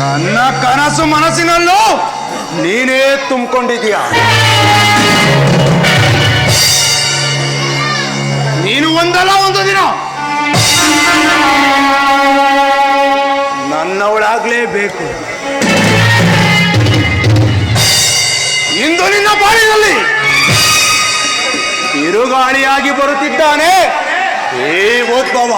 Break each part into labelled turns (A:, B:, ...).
A: ನನ್ನ ಕನಸು ಮನಸ್ಸಿನಲ್ಲೂ ನೀನೇ ತುಂಬಿಕೊಂಡಿದೀಯ. ನೀನು ಒಂದಲ್ಲ ಒಂದು ದಿನ ನನ್ನವಳಾಗ್ಲೇಬೇಕು. ಇಂದು ನಿನ್ನ ಬಾಳಿನಲ್ಲಿ ತಿರುಗಾಳಿಯಾಗಿ ಬರುತ್ತಿದ್ದಾನೆ ಈ ಉದ್ಭವ.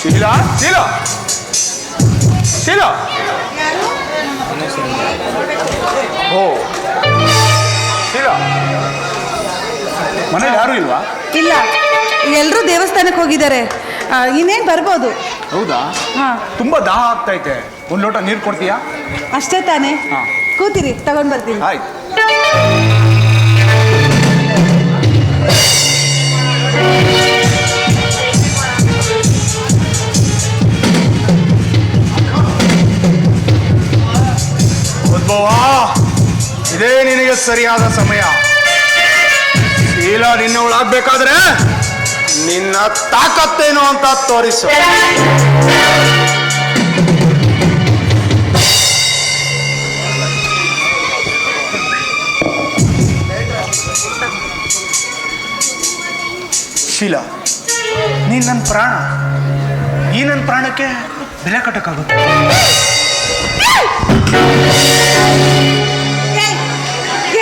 A: ಶೀಲಾ ಶೀಲಾ ಶೀಲಾ ಓ ಶೀಲಾ, ಮನೇಲಿ ಯಾರು ಇಲ್ವಾ?
B: ಇಲ್ಲ, ಎಲ್ಲರೂ ದೇವಸ್ಥಾನಕ್ಕೆ ಹೋಗಿದ್ದಾರೆ. ಇನ್ನೇನು ಬರ್ಬೋದು.
A: ಹೌದಾ? ತುಂಬಾ ದಾಹ ಆಗ್ತೈತೆ, ಒಂದು ಲೋಟ ನೀರು ಕೊಡ್ತೀಯಾ?
B: ಅಷ್ಟೇ ತಾನೇ? ಕೂತಿರಿ, ತಗೊಂಡ್ ಬರ್ತೀನಿ.
A: ಆಯ್ತು. ಉದ್ಭವ, ಇದೇ ನಿನಗೆ ಸರಿಯಾದ ಸಮಯ. ಶೀಲಾ ನಿನ್ನವಳಾಗ್ಬೇಕಾದ್ರೆ ನಿನ್ನ ತಾಕತ್ತೇನು ಅಂತ ತೋರಿಸು. ಶೀಲಾ, ನೀನ್ ನನ್ನ ಪ್ರಾಣ. ಈ ನನ್ನ ಪ್ರಾಣಕ್ಕೆ ಬೆಲೆ ಕಟ್ಟಕ್ಕಾಗುತ್ತೆ?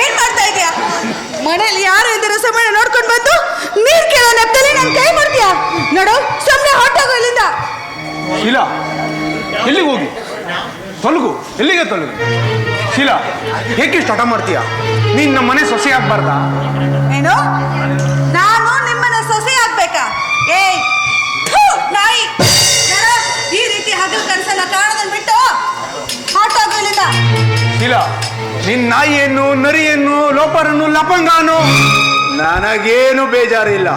B: ಏನ್ ಮಾಡ್ತಾ ಇದೀಯಾ? ಮನೇಲಿ ಯಾರು ಇದ್ದಾರೆ ಸಮಯ ನೋಡ್ಕೊಂಡು ಬಂದು ನೀರ್ ಕೇಳೋ ನೆಪದಲ್ಲಿ ನನ್ ಕೈ ಮಾಡ್ತೀಯಾ? ನೋಡು, ಸುಮ್ಮನೆ ಹೊಟ್ಟೋಗು ಇಲ್ಲಿಂದ.
A: ಶೀಲಾ, ಎಲ್ಲಿಗೆ ಹೋಗಿ? ತೊಲಗು. ಎಲ್ಲಿಗೆ ತೊಲಗು? ಶೀಲಾ, ಏಕೆ ಹಠ ಮಾಡ್ತೀಯಾ? ನೀನ್ ನಮ್ಮ ಮನೆ ಸೊಸೆ ಆಗ್ಬಾರ್ದಾ?
B: ಏನು? ನಾನು ನಿಮ್ಮನ್ನ ಸೊಸೆ ಆಗ್ಬೇಕಾ? ಏಯ್ ನಾಯಿ, ಈ ರೀತಿ ಹಗಲು ಕನಸನ್ನ ಕಾಣೋದನ್ನ ಬಿಟ್ಟು ಹೊಟ್ಟೋಗು ಇಲ್ಲಿಂದ.
A: ಶೀಲಾ, ನಿನ್ ನಾಯಿಯನ್ನು, ನರಿಯನ್ನು, ಲೋಪರನ್ನು, ಲಪಂಗಾನು ನನಗೇನು ಬೇಜಾರಿಲ್ಲ.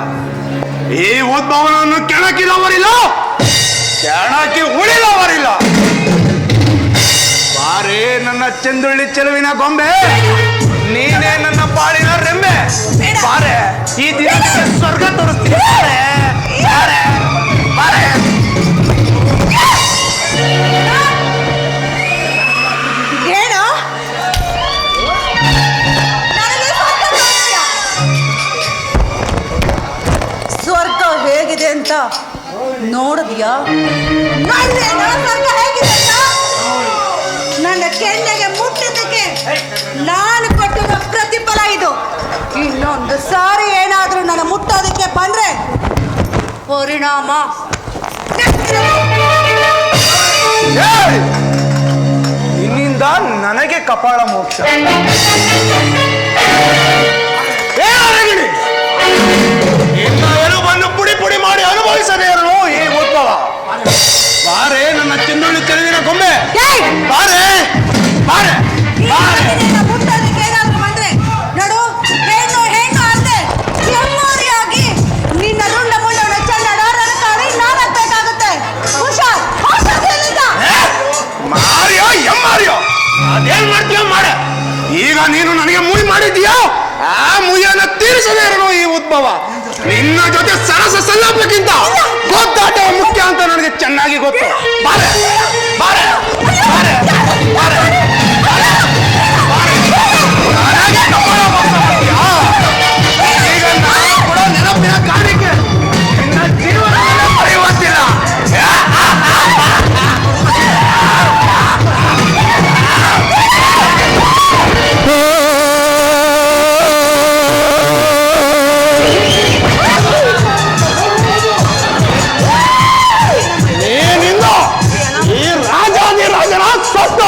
A: ಈ ಉದ್ಭವನನ್ನು ಕೆಣಕಿದವರಿಲ್ಲ, ಕೆಣಕಿ ಉಳಿದವರಿಲ್ಲ. ಬಾರೇ ನನ್ನ ಚಂದುಳ್ಳಿ ಚೆಲುವಿನ ಗೊಂಬೆ, ನೀನೇ ನನ್ನ ಬಾಳಿನ ರೆಂಬೆ. ಬಾರೆ, ಈ ದಿನ ಸ್ವರ್ಗ ತೋರಿಸ್ತೀನಿ. ಬಾರೆ, ಬಾರೆ.
B: ಏನು? ಸ್ವರ್ಗ ಹೇಗಿದೆ ಅಂತ ನೋಡಿದ್ಯಾ? ಸ್ವರ್ಗ ಹೇಗಿದೆ ಅಂತ ನನ್ನ ಕೆನ್ನೆಗೆ ಮುಟ್ಟಿದ್ದಕ್ಕೆ ನಾನು ಕೊಟ್ಟಿರೋ ಪ್ರತಿಫಲ ಇದು. ಇನ್ನೊಂದು ಸಾರಿ ಏನಾದ್ರೂ ನನ್ನ ಮುಟ್ಟೋದಕ್ಕೆ ಬಂದ್ರೆ ಪರಿಣಾಮ.
A: ನಿನ್ನಿಂದ ನನಗೆ ಕಪಾಳ ಮೋಕ್ಷ. ನಿನ್ನ ಎಲುಬನ್ನು ಪುಡಿ ಪುಡಿ ಮಾಡಿ ಅನುಭವಿಸದೇ ಇರಲು ಈ ಉದ್ಭವ. ಬಾರೆ ನನ್ನ ಚಿನ್ನುಳ್ಳಿ ಚೆಲುವಿನ ಗೊಂಬೆ, ಬಾರೆ ಬಾರೆ ಬಾರೆ.
B: ಮುಟ್ಟೋದಕ್ಕೆ ಏನಾದ್ರೂ ಬಂದ್ರೆ ನೋಡು, ಹೆಣ್ಣು ಹೆಣ್ಣು ಅಂದೆ ಎಮ್ಮೋರಿಯಾಗಿ ನಿನ್ನ ರುಂಡ ಮುಂಡವನ್ನು ಚೆನ್ನಡಾರನಕಾರಿ ನಾನಾಗಬೇಕಾಗುತ್ತೆ. ಹುಷಾರ್,
A: ಮಾರಿಯೋ ಎಮ್ಮಾರಿಯೋ, ಅದೇನ್ ಮಾಡ್ತೀಯೋ ಮಾಡ. ಈಗ ನೀನು ನನಗೆ ಮುಯಿ ಮಾಡಿದ್ದೀಯೋ, ಆ ಮುಯ್ಯನ್ನ ತೀರಿಸದೇ ಇರಲು ಈ ಉದ್ಭವ. ನಿನ್ನ ಜೊತೆ ಸರಸ ಸಲ್ಲಾಪಕ್ಕಿಂತ ಗೊತ್ತಾಟ ಮುಖ್ಯ ಅಂತ ನನಗೆ ಚೆನ್ನಾಗಿ ಗೊತ್ತು. ಬಾರೆ ಬಾರೆ ಬಾರೆ ಬಾರೆ. ಈಗ ನಾನು ಕೂಡ ನೆನಪಿನ ಕಾಣಿಕೆ ನಿನ್ನ ಜೀವನ ಮರೆಯುವಂತಿಲ್ಲ. ಈ ರಾಜಾದಿ ರಾಜನ ಸ್ವತ್ತು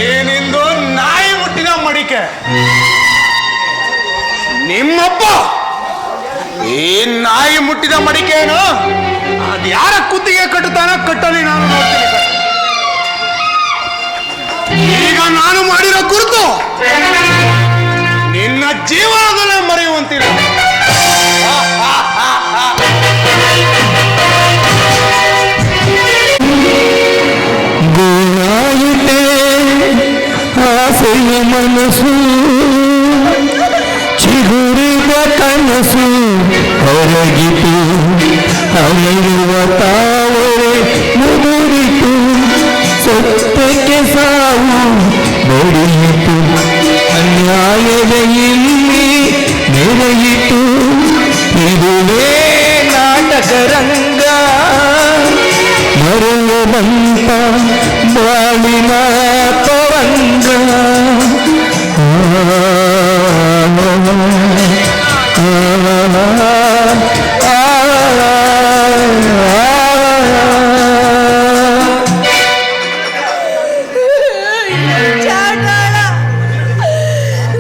A: ಏನಿಂದು ನಾಯಿ ಮುಟ್ಟಿದ ಮಡಿಕೆ ನಿಮ್ಮಪ್ಪ ಈ ನಾಯಿ ಮುಟ್ಟಿದ ಮಡಿಕೆನು ಅದ್ ಯಾರ ಕುತ್ತಿಗೆ ಕಟ್ಟುತ್ತಾನ ಕಟ್ಟಲಿ ನಾನು ನೋಡ್ತೀನಿ. ಈಗ ನಾನು ಮಾಡಿರೋ ಗುರುತು ನಿನ್ನ ಜೀವನದಲ್ಲೇ ಮರೆಯುವಂತಿಲ್ಲ.
C: ಆಸೆಯ ಮನಸ್ಸು ಚಿಗುರಿದ ಕನಸು ಹೊರಗಿತು ಅಲ್ಲಿರುವ ತಾವರೆ ಮುದುರಿತು ಸತ್ಯಕ್ಕೆ ಸಾವು ಬಡಿಯಿತು ಅನ್ಯಾಯದ ಇಲ್ಲಿ ನೆರೆಯಿತು ಇದುವೇ ನಾಟಕ ರಂಗ ಮರೆಯದಂತ ಬಾಳಿನ ತರಂಗ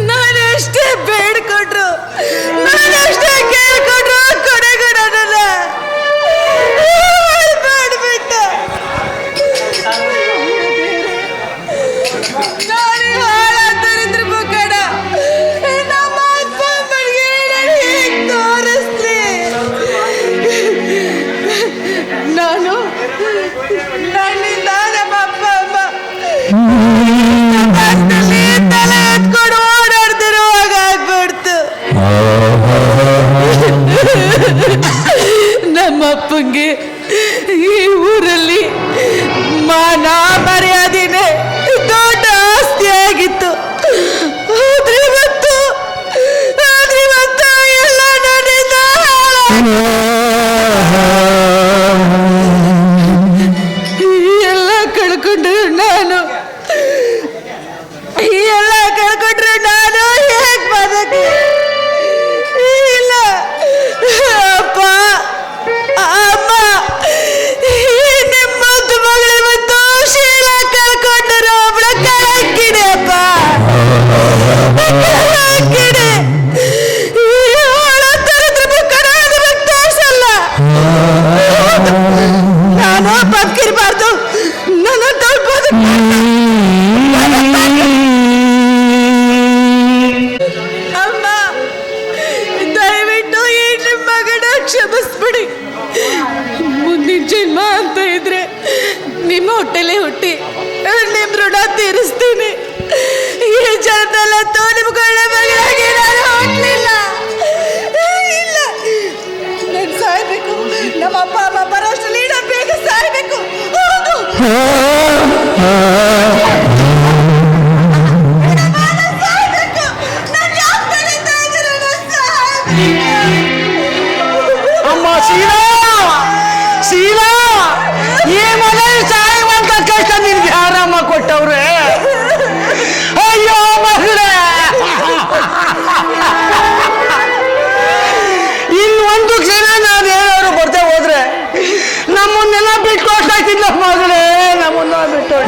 B: ನಾನೆಷ್ಟೇ ಬೇಡ್ಕೊಟ್ರು ನಾನೆಷ್ಟೇ ಕೇಳ್ಕೊಟ್ರು ಕೊನೆಗೊಡೋದಲ್ಲ ಮಾಡ್ಬಿಟ್ಟ. ನಾನು ಹಾಳಾದರಿದ್ರ ಮುಖಡ ನಮ್ಮ ಅಪ್ಪ ಅಮ್ಮನಿಗೆ ನಾನು ಹೇಗೆ ತೋರಿಸ್ಲಿ? ನಾನು ನನ್ನಿಂದ ನಮ್ಮ ಅಪ್ಪ ಅಮ್ಮ ತಲೆ ಎತ್ಕೊಂಡು ಓಡಾಡ್ತಿರುವಾಗ ಆಗ್ಬಿಡ್ತು. ನಮ್ಮಪ್ಪಂಗೆ ಈ ಊರಲ್ಲಿ ಮಾನ ಮರ್ಯಾದೆನೆ ದೊಡ್ಡ ಆಸ್ತಿ ಆಗಿತ್ತು. ಆದ್ರೆ ಇವತ್ತು ಎಲ್ಲ ನನ್ನಿಂದ ಎಲ್ಲ ಕಳ್ಕೊಂಡ್ರು ನಾನು ಎಲ್ಲ ಕಳ್ಕೊಂಡ್ರೆ ನಾನು ಹೇಗ್ ಬದುಕಿ? ಇಲ್ಲ ಅಪ್ಪ ಅಮ್ಮ ನಿಮ್ಮದು ಮಗಳಿವತ್ತು ಶೀಲ ಕಳ್ಕೊಂಡರು ಒಬ್ಳ ಕಳಕಿಡೆ ಅಪ್ಪ ಕಳಕಿಡೆ ತೋರ್ಸಲ್ಲ. ನಾನು ಬದುಕಿರ್ಬಾರ್ದು ನನ್ನ ತೋರ್ಬೋದು. ಅಮ್ಮ ದಯವಿಟ್ಟು ಈ ನಿಮ್ಮ ಮಗನ ಕ್ಷಮಿಸ್ಬಿಡಿ. ಮುಂದಿನ ಜನ್ಮ ಅಂತ ಇದ್ರೆ ನಿಮ್ಮ ಹೊಟ್ಟೆಲೆ ಹುಟ್ಟಿ ನಿಮ್ ಋಣ ತೀರಿಸ್ತೀನಿ. ಈ ಜನ್ಮದಲ್ಲಂತೂ ನಿಮ್ಗಳ ಮಗಳಾಗಿ ನಾನು ಹುಟ್ಟಲಿಲ್ಲ. ಇಲ್ಲ ನಾನು ಸಾಯ್ಬೇಕು. ನಮ್ಮ ಅಪ್ಪ ಅಮ್ಮ ಬರೋಷ್ಟರಲ್ಲಿ ನಾನು ಬೇಗ ಸಾಯ್ಬೇಕು. ಹೌದು
C: ಅಮ್ಮ ಶೀಲಾ ಶೀಲಾ ಈ ಮನೆ ಸಾಯುವಂತ ಕಷ್ಟ ನಿನ್ಗೆ ಯಾರಮ್ಮ ಕೊಟ್ಟವ್ರೆ? ಅಯ್ಯೋ ಮಗಳೇ, ಇನ್ನೊಂದು ಕ್ಷಣ ನಾನು ಏನಾದ್ರು ಬರ್ತೆ ಹೋದ್ರೆ ನಮ್ಮನ್ನೆಲ್ಲ ಬಿಟ್ಟು ಹೋಗ್ತಾಯ್ತಿದ್ಲ ಮಗಳೇ, ನಮ್ಮನ್ನ ಬಿಟ್ಟು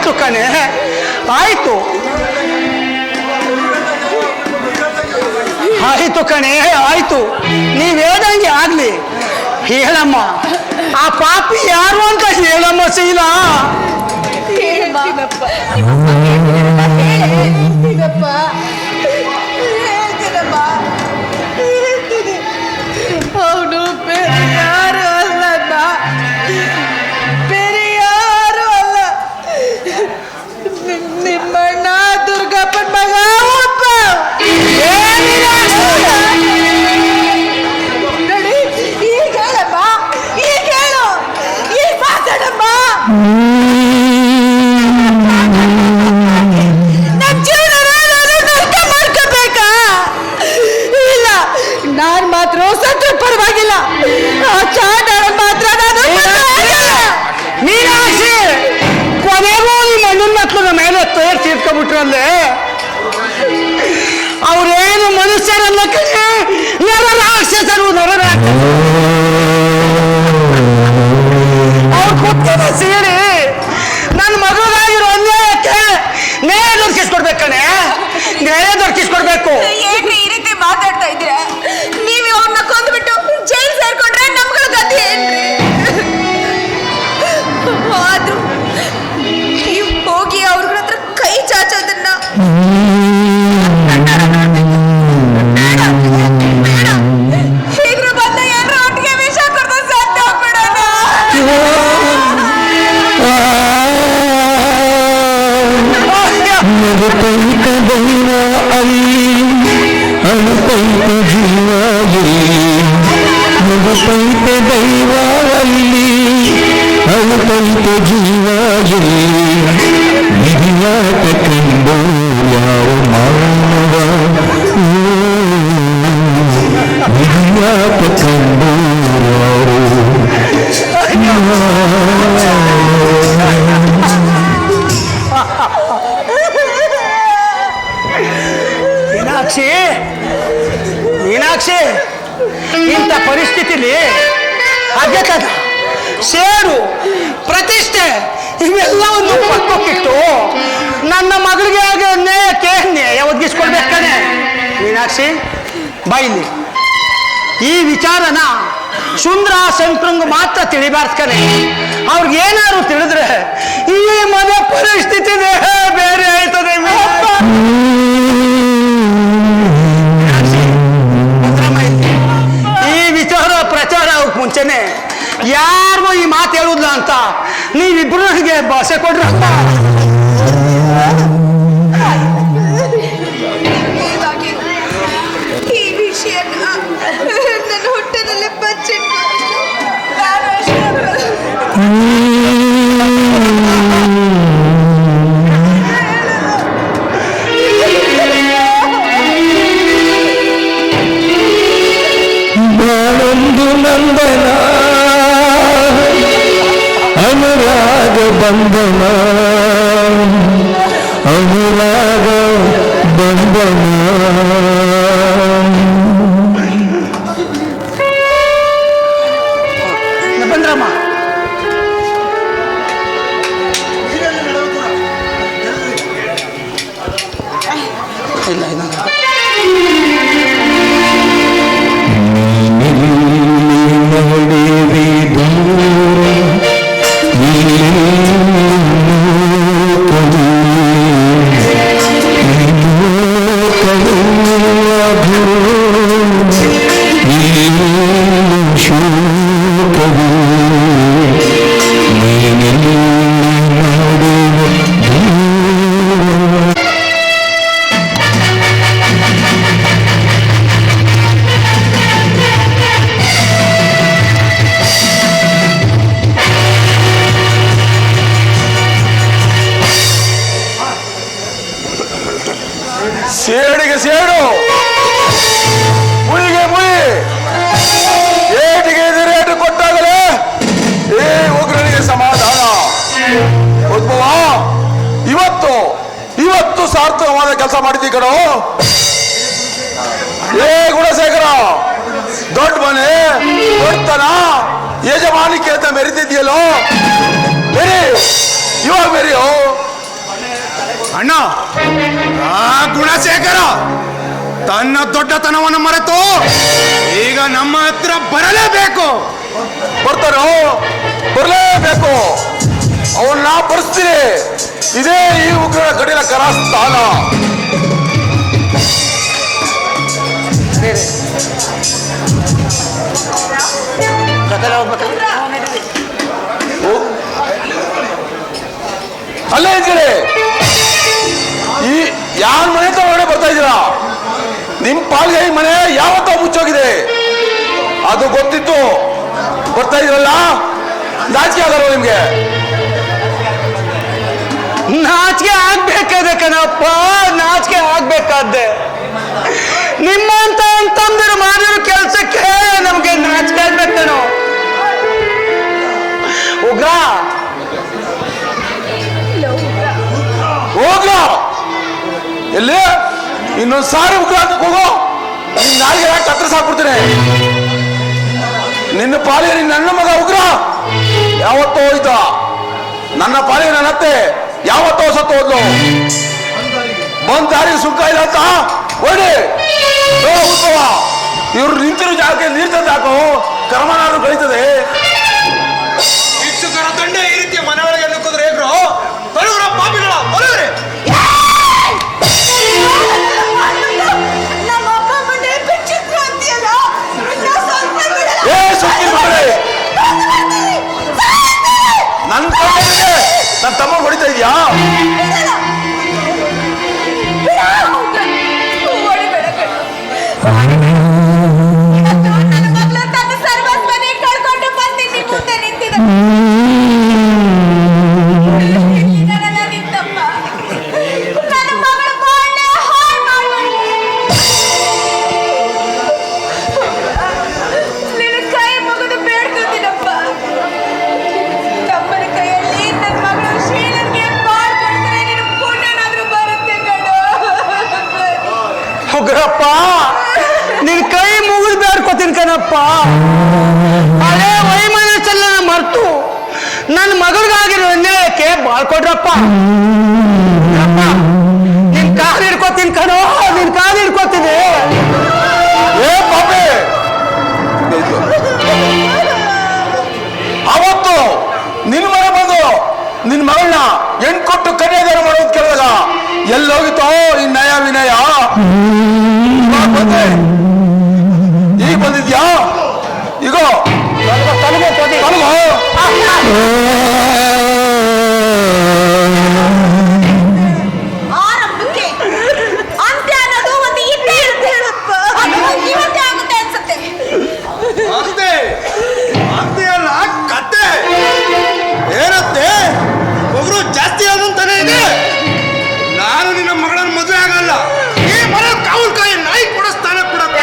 C: ಆಯ್ತು ಕಣೆ, ಆಯ್ತು ಆಯ್ತು ಕಣೆ, ಆಯ್ತು. ನೀವ್ ಹೇಳ್ದಂಗೆ ಆಗ್ಲಿ. ಹೇಳಮ್ಮ, ಆ ಪಾಪಿ ಯಾರು ಅಂತ ಹೇಳಮ್ಮ ಶೀಲ.
B: ಹೇಳ್ತೀನಪ್ಪ. ಅವನು ಬೇರೆ ಯಾರು ಅಲ್ಲಣ್ಣ, ಬೇರೆ ಯಾರು ಅಲ್ಲ, ನಿಮ್ಮಣ್ಣ ದುರ್ಗಪ್ಪನ ಮಗ ಒಬ್ಬ. ನೋಡಿ, ಈಗ ಹೇಳಮ್ಮ, ಈಗ ಹೇಳು, ಈಗ ಮಾತಾಡಮ್ಮ. ನನ್ನ ಜೀವನ ನಷ್ಟ ಮಾಡ್ಕೋಬೇಕಾ? ಇಲ್ಲ, ನಾನ್ ಮಾತ್ರ ಸತ್ರು ಪರವಾಗಿಲ್ಲ, ಆ ಚಾಂಡಾಳ ಮಾತ್ರ ನಾನು
C: ಮೀನಾಕ್ಷಿ, ಕೊನೆಗೂ ನಿಮ್ಮ ಅಣ್ಣನ ಮಕ್ಕಳ ಮೇಲೆ ತೇರ್ ತೀರ್ಕೊಬಿಟ್ರಲ್ಲೇ. ಅವ್ರೇನು ಮನುಷ್ಯರಲ್ಲ ಕಣೆ, ನರರಾಕ್ಷಸರು, ನರರಾಕ್ಷಸರು. ಅವ್ರು ಕೊಟ್ಟಿದ ಸೀರೆ ನನ್ನ ಮಗಳಿಗಾಗಿರೋ ಅನ್ಯಾಯಕ್ಕೆ ನ್ಯಾಯ ದೊರಕಿಸ್ಕೊಡ್ಬೇಕು ಕಣೆ, ನ್ಯಾಯ ದೊರಕಿಸ್ಕೊಡ್ಬೇಕು.
B: ಏನ್ರಿ ಈ ರೀತಿ ಮಾತಾಡ್ತಾ ಇದ್ದೀರಾ? ನೀವು ಅವ್ರನ್ನ ಕೊಂದ್ಬಿಟ್ಟು ಜೈಲ್ ಸೇರ್ಕೊಂಡ್ರೆ ನಮ್ಗಳ ಗತಿ ಏನ್ರಿ? ಆದ್ರೂ ನೀವು ಹೋಗಿ ಅವ್ರ ಹತ್ರ ಕೈ ಚಾಚೋದನ್ನ ಹೀಗ್ರು ಬಂದ ಏನ್ರ ಒಟ್ಟಿಗೆ ವಿಷ ಕೊಡ್ತಾ ಸತ್ತ ಹೋಗ್ಬಿಡೋಣ.
D: ಅನುಪೈತ ದೈವ ಅಲ್ಲಿ, ಅನುಪೈತ ಜೀವ ಇಲ್ಲಿ, ಅನುಪೈತ ದೈವ ಅಲ್ಲಿ, ಅನುಪೈತ ಜೀವ ಇಲ್ಲಿ. ವಿಧಿಯಾಟ ಕಂಡು ಯಾವ ಮಾನವ, ವಿಧಿಯಾಟ ಕಂಡು ಯಾರು.
C: ಮೀನಾಕ್ಷಿ, ಮೀನಾಕ್ಷಿ, ಇಂಥ ಪರಿಸ್ಥಿತಿಲಿ ಅಗತ್ಯದ ಸೇಡು, ಪ್ರತಿಷ್ಠೆ ಇವೆಲ್ಲವನ್ನು ಪಕ್ಕಕ್ಕಿಟ್ಟು ನನ್ನ ಮಗಳಿಗೆ ಆಗ ನ್ಯಾಯಕ್ಕೆ ನ್ಯಾಯ ಒದಗಿಸ್ಕೊಡ್ಬೇಕಾನೆ. ಮೀನಾಕ್ಷಿ, ಬೈಲಿ ಈ ವಿಚಾರನ ಸುಂದ್ರ ಸಂಕ್ರಂಗ ಮಾತ್ರ ತಿಳಿಬಾರ್ದು ಕಣೆ. ಅವ್ರಿಗೇನಾದ್ರು ತಿಳಿದ್ರೆ ಈ ಮನೆ ಪರಿಸ್ಥಿತಿನೇ ಬೇರೆ ಆಯ್ತದೆ. ಈ ವಿಚಾರ ಪ್ರಚಾರ ಆಗಕ್ಕೆ ಮುಂಚೆನೆ ಯಾರಿಗೂ ಈ ಮಾತು ಹೇಳುದಿಲ್ಲ ಅಂತ ನೀವಿಬ್ರು ನನಗೆ ಭಾಷೆ ಕೊಡ್ರಪ್ಪ.
B: ಈ ವಿಷಯನ ನನ್ನ ಹೊಟ್ಟೆನಲ್ಲಿ ಬಚ್ಚಿಟ್ಕೊಂಡು ನಾನು
D: ಬಾಳೊಂದು ನಂದನ, ಅನುರಾಗ ಬಂಧನ, ಅನುರಾಗ ಬಂಧನ.
C: ಬಂದ್ರಮ್ಮ, ಇಲ್ಲ ಇನ್ನೊಂದು
D: ನಡೆವಿ ದೂರ
A: ಸೇಡಿಗೆ ಸೇಡು, ಮುಯಿಗೆ ಮುಯಿ, ಏಟಿಗೆ ರೇಟು ಕೊಟ್ಟಾಗಲೇ ಏ ಉಗ್ರನಿಗೆ ಸಮಾಧಾನ. ಉದ್ಭವ, ಇವತ್ತು ಸಾರ್ಥಕವಾದ ಕೆಲಸ ಮಾಡಿದ್ದಿ ಕಣೋ. ಏ ಗುಣಶೇಖರ, ದೊಡ್ಡ ಮನೆ ದೊಡ್ಡತನ ಯಜಮಾನಿಕೆ ಅಂತ ಮೆರಿತಿದ್ಯಲ್ಲೋ, ಬೇರೆ ಇವಾಗ ಬೇರೆಯೋ ಅಣ್ಣ ಆ ಗುಣಶೇಖರ ತನ್ನ ದೊಡ್ಡತನವನ್ನು ಮರೆತು ಈಗ ನಮ್ಮ ಹತ್ರ ಬರಲೇಬೇಕು.
E: ಬರ್ತಾರೋ ಬರಲೇಬೇಕು. ಅವನ್ನ ಪರಿಸ್ತೀನಿ. ಇದೇ ಈ ಉಗ್ರರ ಕಡಿಲ ಕರ ಸ್ಥಾನ. ಅಲ್ಲೇ ಇದ್ದೀರಿ. ಈ ಯಾರ ಮನೆ ಹೊರಗಡೆ ಬರ್ತಾ ಇದ್ದೀರಾ? ನಿಮ್ ಪಾಲ್ಗೆ ಈ ಮನೆ ಯಾವತ್ತೋ ಮುಚ್ಚೋಗಿದೆ. ಅದು ಗೊತ್ತಿತ್ತು ಬರ್ತಾ ಇದ್ರಲ್ಲ. ನಾಚಿಕೆ ಆಗಲ್ವ ನಿಮ್ಗೆ?
C: ನಾಚಿಕೆ ಆಗ್ಬೇಕಾದೆ ಕಣಪ್ಪ, ನಾಚಿಕೆ ಆಗ್ಬೇಕಾದ್ದೆ. ನಿಮ್ಮಂತ ತಮ್ಮದಿರು ಮಾಡಿರೋ ಕೆಲ್ಸಕ್ಕೆ ನಮ್ಗೆ ನಾಚಿಕೆ ಆಗ್ಬೇಕೇನೋ. ಉಗ್ರ
E: ಹೋಗ್ಲ ಎಲ್ಲಿ ಇನ್ನೊಂದ್ ಸಾರಿ ಉಗ್ರ ಅಂತ ಹೋಗೋ. ನಿನ್ ನಾಯಿಗೆ ಕತ್ತರಿಸಾಕ್ಬಿಡ್ತೀನಿ. ನಿನ್ನ ಪಾಲಿಗೆ ನನ್ನ ಮಗ ಉಗ್ರ ಯಾವತ್ತೋ ಹೋಯ್ತ. ನನ್ನ ಪಾಲಿಗೆ ನನ್ನ ಅತ್ತೆ ಯಾವತ್ತೋ ಸತ್ತು ಹೋದ್ಲು. ಬಂದ್ ದಾರಿಗೆ ಸುಖ ಇಲ್ಲ ಅಂತ ಹೊಡಿ ಉತ್ಸವ. ಇವ್ರು ನಿಂತಿರೋ ಜಾಗಕ್ಕೆ ನೀರು ತಂದು ಹಾಕೋ. ಕರ್ಮನಾದ್ರು ಕಳೀತದೆ.
A: ಶಿಕ್ಷಕರ ದಂಡ ಈ ರೀತಿಯ ಮನೆ ಒಳಗೆ ನುಗ್ಗಿದ್ರೆ ಹೇಗ್ರು? ಬರುವ್ರ ಪಾಪಿಗಳ ಬರುವ್ರಿ.
E: ಏ ಸುಖಿ ಮಗಳೇ, ನನ್ನ ತಮ್ಮನಿಗೆ ನನ್ನ ತಮ್ಮ ಹೊಡಿತಾ ಇದೆಯಾ?
C: ಉಗ್ರಪ್ಪ ನಿನ್ ಕೈ ಮುಗಿದು ಬೇಡ್ಕೋತೀನಿ ಕಣಪ್ಪ. ಹಳೆ ವೈಮನಸ್ಸೆಲ್ಲ ಮರ್ತು ನನ್ನ ಮಗಳಿಗಾಗಿರೋ ಅನ್ಯಾಯಕ್ಕೆ ಬಾಳ್ಕೊಡ್ರಪ್ಪ. ನಿನ್ ಕಾಲು ಹಿಡ್ಕೋತೀನಿ ಕಣೋ, ನಿನ್ ಕಾಲು ಹಿಡ್ಕೋತೀನಿ.
E: ಏ ಪಾಪೆ, ಅವತ್ತು ನಿನ್ ಮನೆ ಬಂದು ನಿನ್ ಮಗಳನ್ನ ಕೊಟ್ಟು ಕನ್ಯಾದಾನ ಮಾಡೋದು ಕೇಳಿದಾಗ ಎಲ್ಲೋಗಿತ್ತೋ ಈ ನಯ ವಿನಯ? ಈಗ ಬಂದಿದ್ಯಾ? ಈಗ
B: ಆರಂಭಕ್ಕೆ ಅಂತ್ಯ ಅನ್ನೋದು ಒಂದು ಇದ್ದೇ ಇರುತ್ತೆ. ಅದು ಇವತ್ತೇ ಆಗುತ್ತೆ ಅನ್ಸುತ್ತೆ.
A: ಅಂತೆ ಅಂತೆ ಅಲ್ಲ ಕತ್ತೆ. ಏನತ್ತೆ ಒಬ್ರು ಜಾಸ್ತಿ ಆದಂತಾನೆ ಇದೆ. ನಾನು ನಿನ್ನ ಮಗಳನ್ನ ಮದುವೆ ಆಗಲ್ಲ. ಈ ಮನೆ ಕಾವಲ್ ಕಾಯಿ ನಾಯಿ ಕೊಡೋ ಸ್ಥಾನ ಕೊಡಪ್ಪ.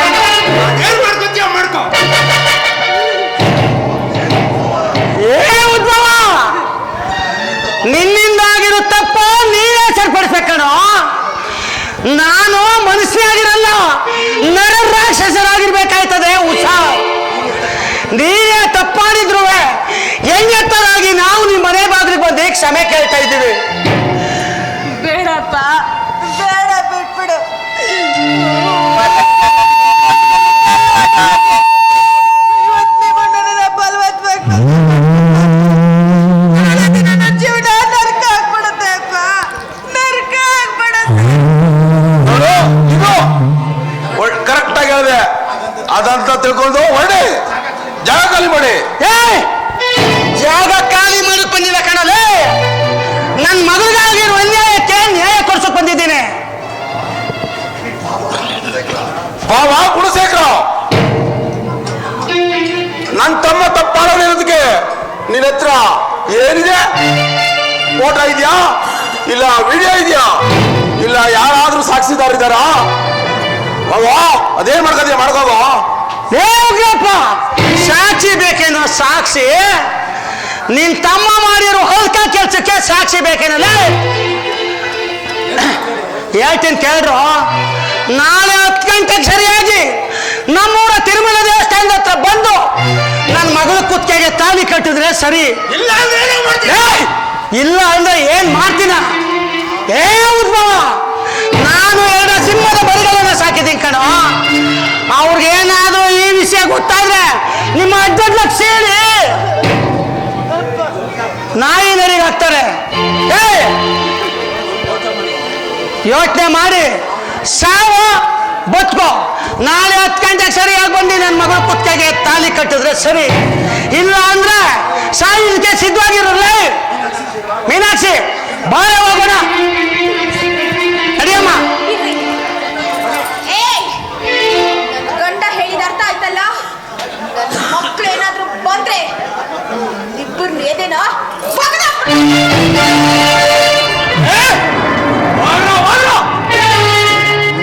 A: ಏನ್ ಮಾಡ್ಕೊತೀಯ ಮಾಡ್ಕೊ.
C: ಏ ಉದ್ಭವ, ನಿನ್ನಿಂದಾಗಿರೋ ತಪ್ಪ ನೀವೇ ಸರಿಪಡಿಸ್ಬೇಕಣೋ. ನಾನು ಮನುಷ್ಯನಾಗಿರಲ್ಲ, ನರ ರಾಕ್ಷಸರಾಗಿರ್ಬೇಕಾಯ್ತದೆ. ನೀವೇ ತಪ್ಪಾಡಿದ್ರು ಹೆಂಗೆತ್ತರಾಗಿ ನಾವು ನಿಮ್ಮ ಮನೆ ಬಾಗಿಲಿಗೆ ಬಂದು ಕ್ಷಮೆ ಕೇಳ್ತಾ ಇದ್ದೀವಿ.
B: ಬೇಡಪ್ಪ, ಬೇಡ, ಬಿಟ್ಬಿಡು. ಇವತ್ತು ನನ್ನ ಬಲವತ್ಬೇಕು. ನನ್ನ ಜೀವನ ನರಕ ಆಗ್ಬಿಡುತ್ತೆ ಅಪ್ಪ, ನರಕ ಆಗ್ಬಿಡುತ್ತೆ.
E: ಇದು ಕರೆಕ್ಟ್ ಆಗಿ ಹೇಳಿದೆ. ಅದಂತ ತಿಳ್ಕೊಂಡು ಹೊರಡಿ, ಜಾಗ ಖಾಲಿ ಮಾಡಿ.
C: ಜಾಗ ಖಾಲಿ ಮಾಡಕ್ ಬಂದಿಲ್ಲ ಕಣಲೆ. ನನ್ನ ಮಗಳಿಗಾಗಿರೋ ಅನ್ಯಾಯಕ್ಕೆ ನ್ಯಾಯ ಕೊಡ್ಸಕ್ ಬಂದಿದ್ದೀನಿ.
E: ಬಾವ ಗುಣಶೇಖರ, ನನ್ನ ತಮ್ಮ ತಪ್ಪಾಡೋದಕ್ಕೆ ನಿನ್ನ ಹತ್ರ ಏನಿದೆ? ಫೋಟೋ ಇದೆಯಾ? ಇಲ್ಲ ವಿಡಿಯೋ ಇದೆಯಾ? ಇಲ್ಲ ಯಾರಾದ್ರೂ ಸಾಕ್ಷಿದಾರಿದ್ದಾರಾ? ಅದೇನ್ ಮಾಡ್ಕೋತೀಯ ಮಾಡ್ಕೋಗೋ.
C: ಹೋಗ್ಯಪ್ಪ, ಸಾಕ್ಷಿ ಬೇಕೇನೋ ಸಾಕ್ಷಿ? ನಿನ್ ತಮ್ಮ ಮಾಡಿರೋ ಹೊಲ್ಕ ಕೆಲ್ಸಕ್ಕೆ ಸಾಕ್ಷಿ ಬೇಕೇನಲ್ಲ? ಹೇಳ್ತೀನಿ ಕೇಳ್ರು. ನಾಳೆ 10 ಗಂಟೆಗೆ ಸರಿಯಾಗಿ ನಮ್ಮೂರ ತಿರುಮಲ ದೇವಸ್ಥಾನದ ಹತ್ರ ಬಂದು ನನ್ನ ಮಗಳ ಕುತ್ತಿಗೆಗೆ ತಾಳಿ ಕಟ್ಟಿದ್ರೆ ಸರಿ.
A: ಇಲ್ಲ ಅಂದ್ರೆ
C: ಇಲ್ಲ ಅಂದ್ರೆ ಏನ್ ಮಾಡ್ತೀನ? ಏ ಉದ್ಭವ, ನಾನು 2 ಸಿಂಹದ ಬರಿಗಳನ್ನು ಸಾಕಿದ್ದೀನಿ ಕಣೋ. ಅವ್ರಿಗೇನಾದ್ರೂ ಈ ವಿಷಯ ಗೊತ್ತಾದ್ರೆ ನಿಮ್ಮ ಅಜ್ಜದ ಸೇರಿ ನಾಯಿ ನರಿಗೆ ಹಾಕ್ತಾರೆ. ಯೋಚನೆ ಮಾಡಿ ಸಾವು ಬದುಕೋ. ನಾಳೆ 10 ಗಂಟೆಗೆ ಸರಿಯಾಗಿ ಬಂದು ನನ್ನ ಮಗಳ ಕುತ್ತಿಗೆಗೆ ತಾಲಿ ಕಟ್ಟಿದ್ರೆ ಸರಿ, ಇಲ್ಲ ಅಂದ್ರೆ ಸಾಯೋದಕ್ಕೆ ಸಿದ್ಧವಾಗಿರಲ್ಲ. ಮೀನಾಕ್ಷಿ ಬಾಳೆ ಹೋಗೋಣ, ನಡಿಯಮ್ಮ.
B: ಗಂಡ ಹೇಳಿದ ಅರ್ಥ ಆಯ್ತಲ್ಲ. ನನ್ನ ಮಕ್ಕಳು ಏನಾದ್ರೂ ಬಂದ್ರೆ ಇಬ್ಬರು ಏನೇನೋ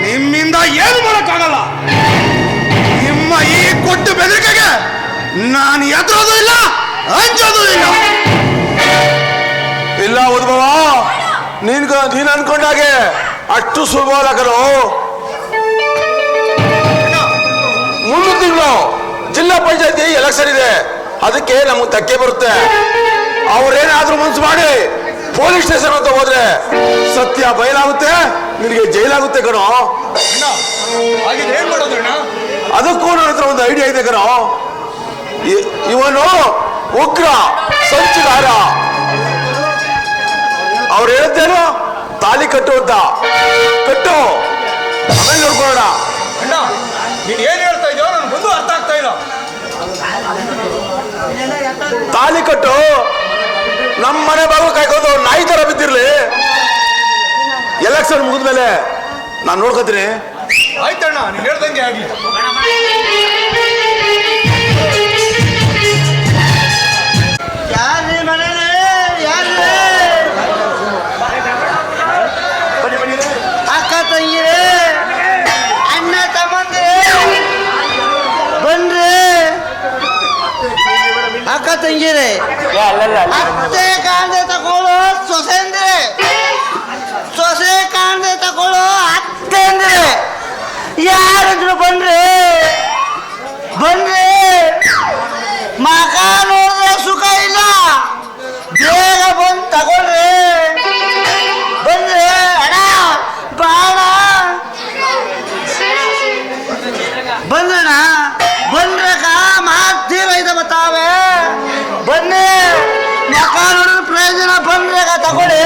A: ನಿಮ್ಮಿಂದ ಏನು ಮಾಡಕ್ಕಾಗಲ್ಲ. ನಿಮ್ಮ ಈ ಕೊಟ್ಟು ಬೆದರಿಕೆಗೆ ನಾನು ಎದುರೋದು ಇಲ್ಲ, ಹಂಚೋದು ಇಲ್ಲ.
E: ಇಲ್ಲ ಉದ್ಭವ, ನೀನ್ ಅನ್ಕೊಂಡಾಗೆ ಅಷ್ಟು ಸುಲಭವಲ್ಲ ಕಣೋ. ಮುಂದಿನ ತಿಂಗಳು ಜಿಲ್ಲಾ ಪಂಚಾಯತಿ ಎಲೆಕ್ಷನ್ ಇದೆ, ಅದಕ್ಕೆ ನಮಗೆ ಧಕ್ಕೆ ಬರುತ್ತೆ. ಅವ್ರೇನಾದ್ರೂ ಮನ್ಸು ಮಾಡಿ ಪೊಲೀಸ್ ಸ್ಟೇಷನ್ ಅಂತ ಹೋದ್ರೆ ಸತ್ಯ ಬಯಲಾಗುತ್ತೆ, ನಿನಗೆ ಜೈಲಾಗುತ್ತೆ ಕಣೋ. ಅದಕ್ಕೂ ನನ್ನ ಹತ್ರ ಒಂದು ಐಡಿಯಾ ಇದೆ ಕಣೋ. ಇವನು ಉಗ್ರ ಸಂಚುಗಾರ. ಅವ್ರು ಹೇಳ್ತೇನೋ ತಾಲಿ ಕಟ್ಟು ಅಂತ, ಕಟ್ಟು, ಆಮೇಲೆ ನೋಡ್ಕೊಳ್ಳೋಣ.
F: ನೀನ್ ಏನ್ ಹೇಳ್ತಾ ಇದೆಯೋ ನನ್ಗೆ ಒಂದು ಅರ್ಥ ಆಗ್ತಾ ಇಲ್ಲ.
E: ತಾಲಿ ಕಟ್ಟು, ನಮ್ಮ ಮನೆ ಬಾಗಿಲು ಕಾಯ್ಕೊಂಡು ನಾಯಿ ತರ ಬಿದ್ದಿರ್ಲಿ. ಎಲೆಕ್ಷನ್ ಮುಗಿದ್ಮೇಲೆ ನಾನು ನೋಡ್ಕೊತೀನಿ.
F: ಆಯ್ತಣ್ಣ, ನೀನ್ ಹೇಳ್ದಂಗೆ ಆಗ್ಲಿ.
C: ಯಾರ್ರಿ ಮನೇಲಿ? ಯಾರ್ರಿ? ಅಕ್ಕ ತಂಗಿರೇ, ಅಣ್ಣ ತಮ್ಮಂದಿರೇ, ಬನ್ರಿ. ಅಕ್ಕ ತಂಗಿರೇ, ಅತ್ತೆ ಕಾಂದೆ ತಗೊಳ್ಳೋ ಸೊಸೆಂದ್ರೆ, ಸೊಸೆ ಕಾಂದೆ ತಗೊಳ್ಳೋ ಅತ್ತೆ ಅಂದ್ರೆ. ಯಾರಿದ್ರು ಬನ್ರಿ, ಬನ್ರಿ. ಮಗ ನೋಡಿದ್ರೆ ಸುಖ ಇಲ್ಲ, ಬೇಗ ಬಂದು ತಗೊಳ್ರಿ. ಬನ್ರಿ ಅಣ್ಣ, ಬಾಣ ಬಂದ್ರಣ, ಬಂದ್ರಕ ಮಾತೀರ ಇದೆ ಬತ್ತಾವೆ. ಬನ್ನಿ, ಮಗ ನೋಡಿದ್ರೆ ಪ್ರಯೋಜನ. ಬಂದ್ರಕ ತಗೊಳ್ಳಿ.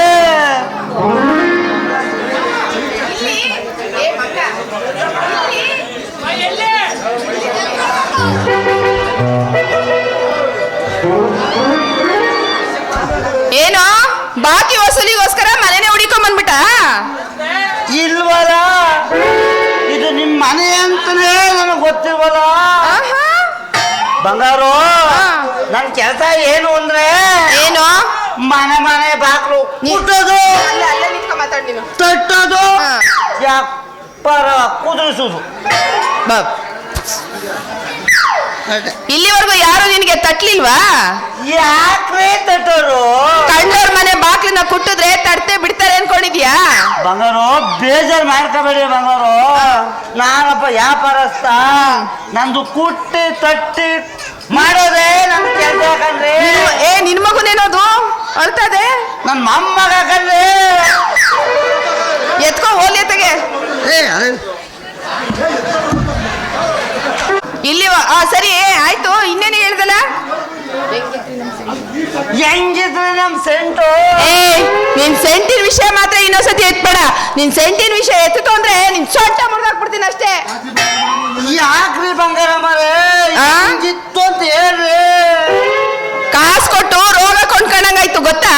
B: ಏನೋ ಬಾಕಿ ವಸೂಲಿಗೋಸ್ಕರ ಮನೆನೇ ಹುಡಿಕೊಂಡ್ ಬಂದ್ಬಿಟ್ಟ.
C: ಇಲ್ವಲ್ಲ, ಇದು ನಿಮ್ಮ ಮನೆ ಅಂತಾನೆ ನನಗೆ ಗೊತ್ತಿಲ್ವಲ್ಲ. ಬಂಗಾರು, ನನ್ ಕೆಲಸ ಏನು ಅಂದ್ರೆ
B: ಏನೋ
C: ಮನೆ ಮನೆ ಬಾಗ್ಲು ಮುಟ್ಟೋದು,
B: ಮಾತಾಡ್ ನೀನು.
C: ತಟ್ಟೋದು, ವ್ಯಾಪಾರ ಕುದುರಿಸೋದು.
B: ಇಲ್ಲಿವರೆಗೂ ಯಾರು ನಿನಗೆ ತಟ್ಲಿಲ್ವಾ?
C: ಯಾಕ್ರೆ ತಟ್ಟೋರು?
B: ಕಂಡೋರ್ ಮನೆ ಬಾಕ್ಲನ್ನ ಕುಟ್ಟಿದ್ರೆ ತಡ್ತೆ ಬಿಡ್ತಾರೆ ಅನ್ಕೊಂಡಿದ್ಯಾ?
C: ಬಂಗಾರು, ಬೇಜಾರು ಮಾಡ್ಕೋಬೇಡಿ ಬಂಗಾರು. ನಾನಪ್ಪ ವ್ಯಾಪಾರಸ್ಥ, ನಂದು ಕುಟ್ಟಿ ತಟ್ಟಿ ಮಾಡೋದೇ ನನ್ ಕೆಲಸ ಯಾಕಂದ್ರೆ.
B: ಏ ನಿನ್ ಮಗುನೇನೋದು ಅಳ್ತದೆ?
C: ನನ್ ಮೊಮ್ಮಗ ಯಾಕಂದ್ರೆ.
B: ಎತ್ಕೋ ಹೋಲಿಯತೆಗೆ. ಇಲ್ಲಿ ಸರಿ ಆಯ್ತು, ಇನ್ನೇನು ಹೇಳ್ದಲ್ಲ?
C: ಹೆಂಗಿದ್ರೆ ನಮ್ ಸೆಂಟು.
B: ಏ ನಿನ್ ಸೆಂಟಿನ ವಿಷಯ ಮಾತ್ರ ಇನ್ನೊಂದ್ಸತಿ ಎತ್ಬೇಡ. ನಿನ್ ಸೆಂಟಿನ ವಿಷಯ ಎತ್ತಿತು ಅಂದ್ರೆ ನಿನ್ ಸೊಟ್ಟ ಮುರಿದಾಕ್ಬಿಡ್ತೀನಿ ಅಷ್ಟೇ.
C: ಯಾಕ್ರಿ ಬಂಗಾರ ಮಾರೇ, ಹೆಂಗಿತ್ತು ಅಂತ ಹೇಳ್ರಿ.
B: ಕಾಸು ಕೊಟ್ಟು ರೋಗ ಕೊಂಡ್ಕೊಂಡಂಗಾಯ್ತು ಗೊತ್ತಾ?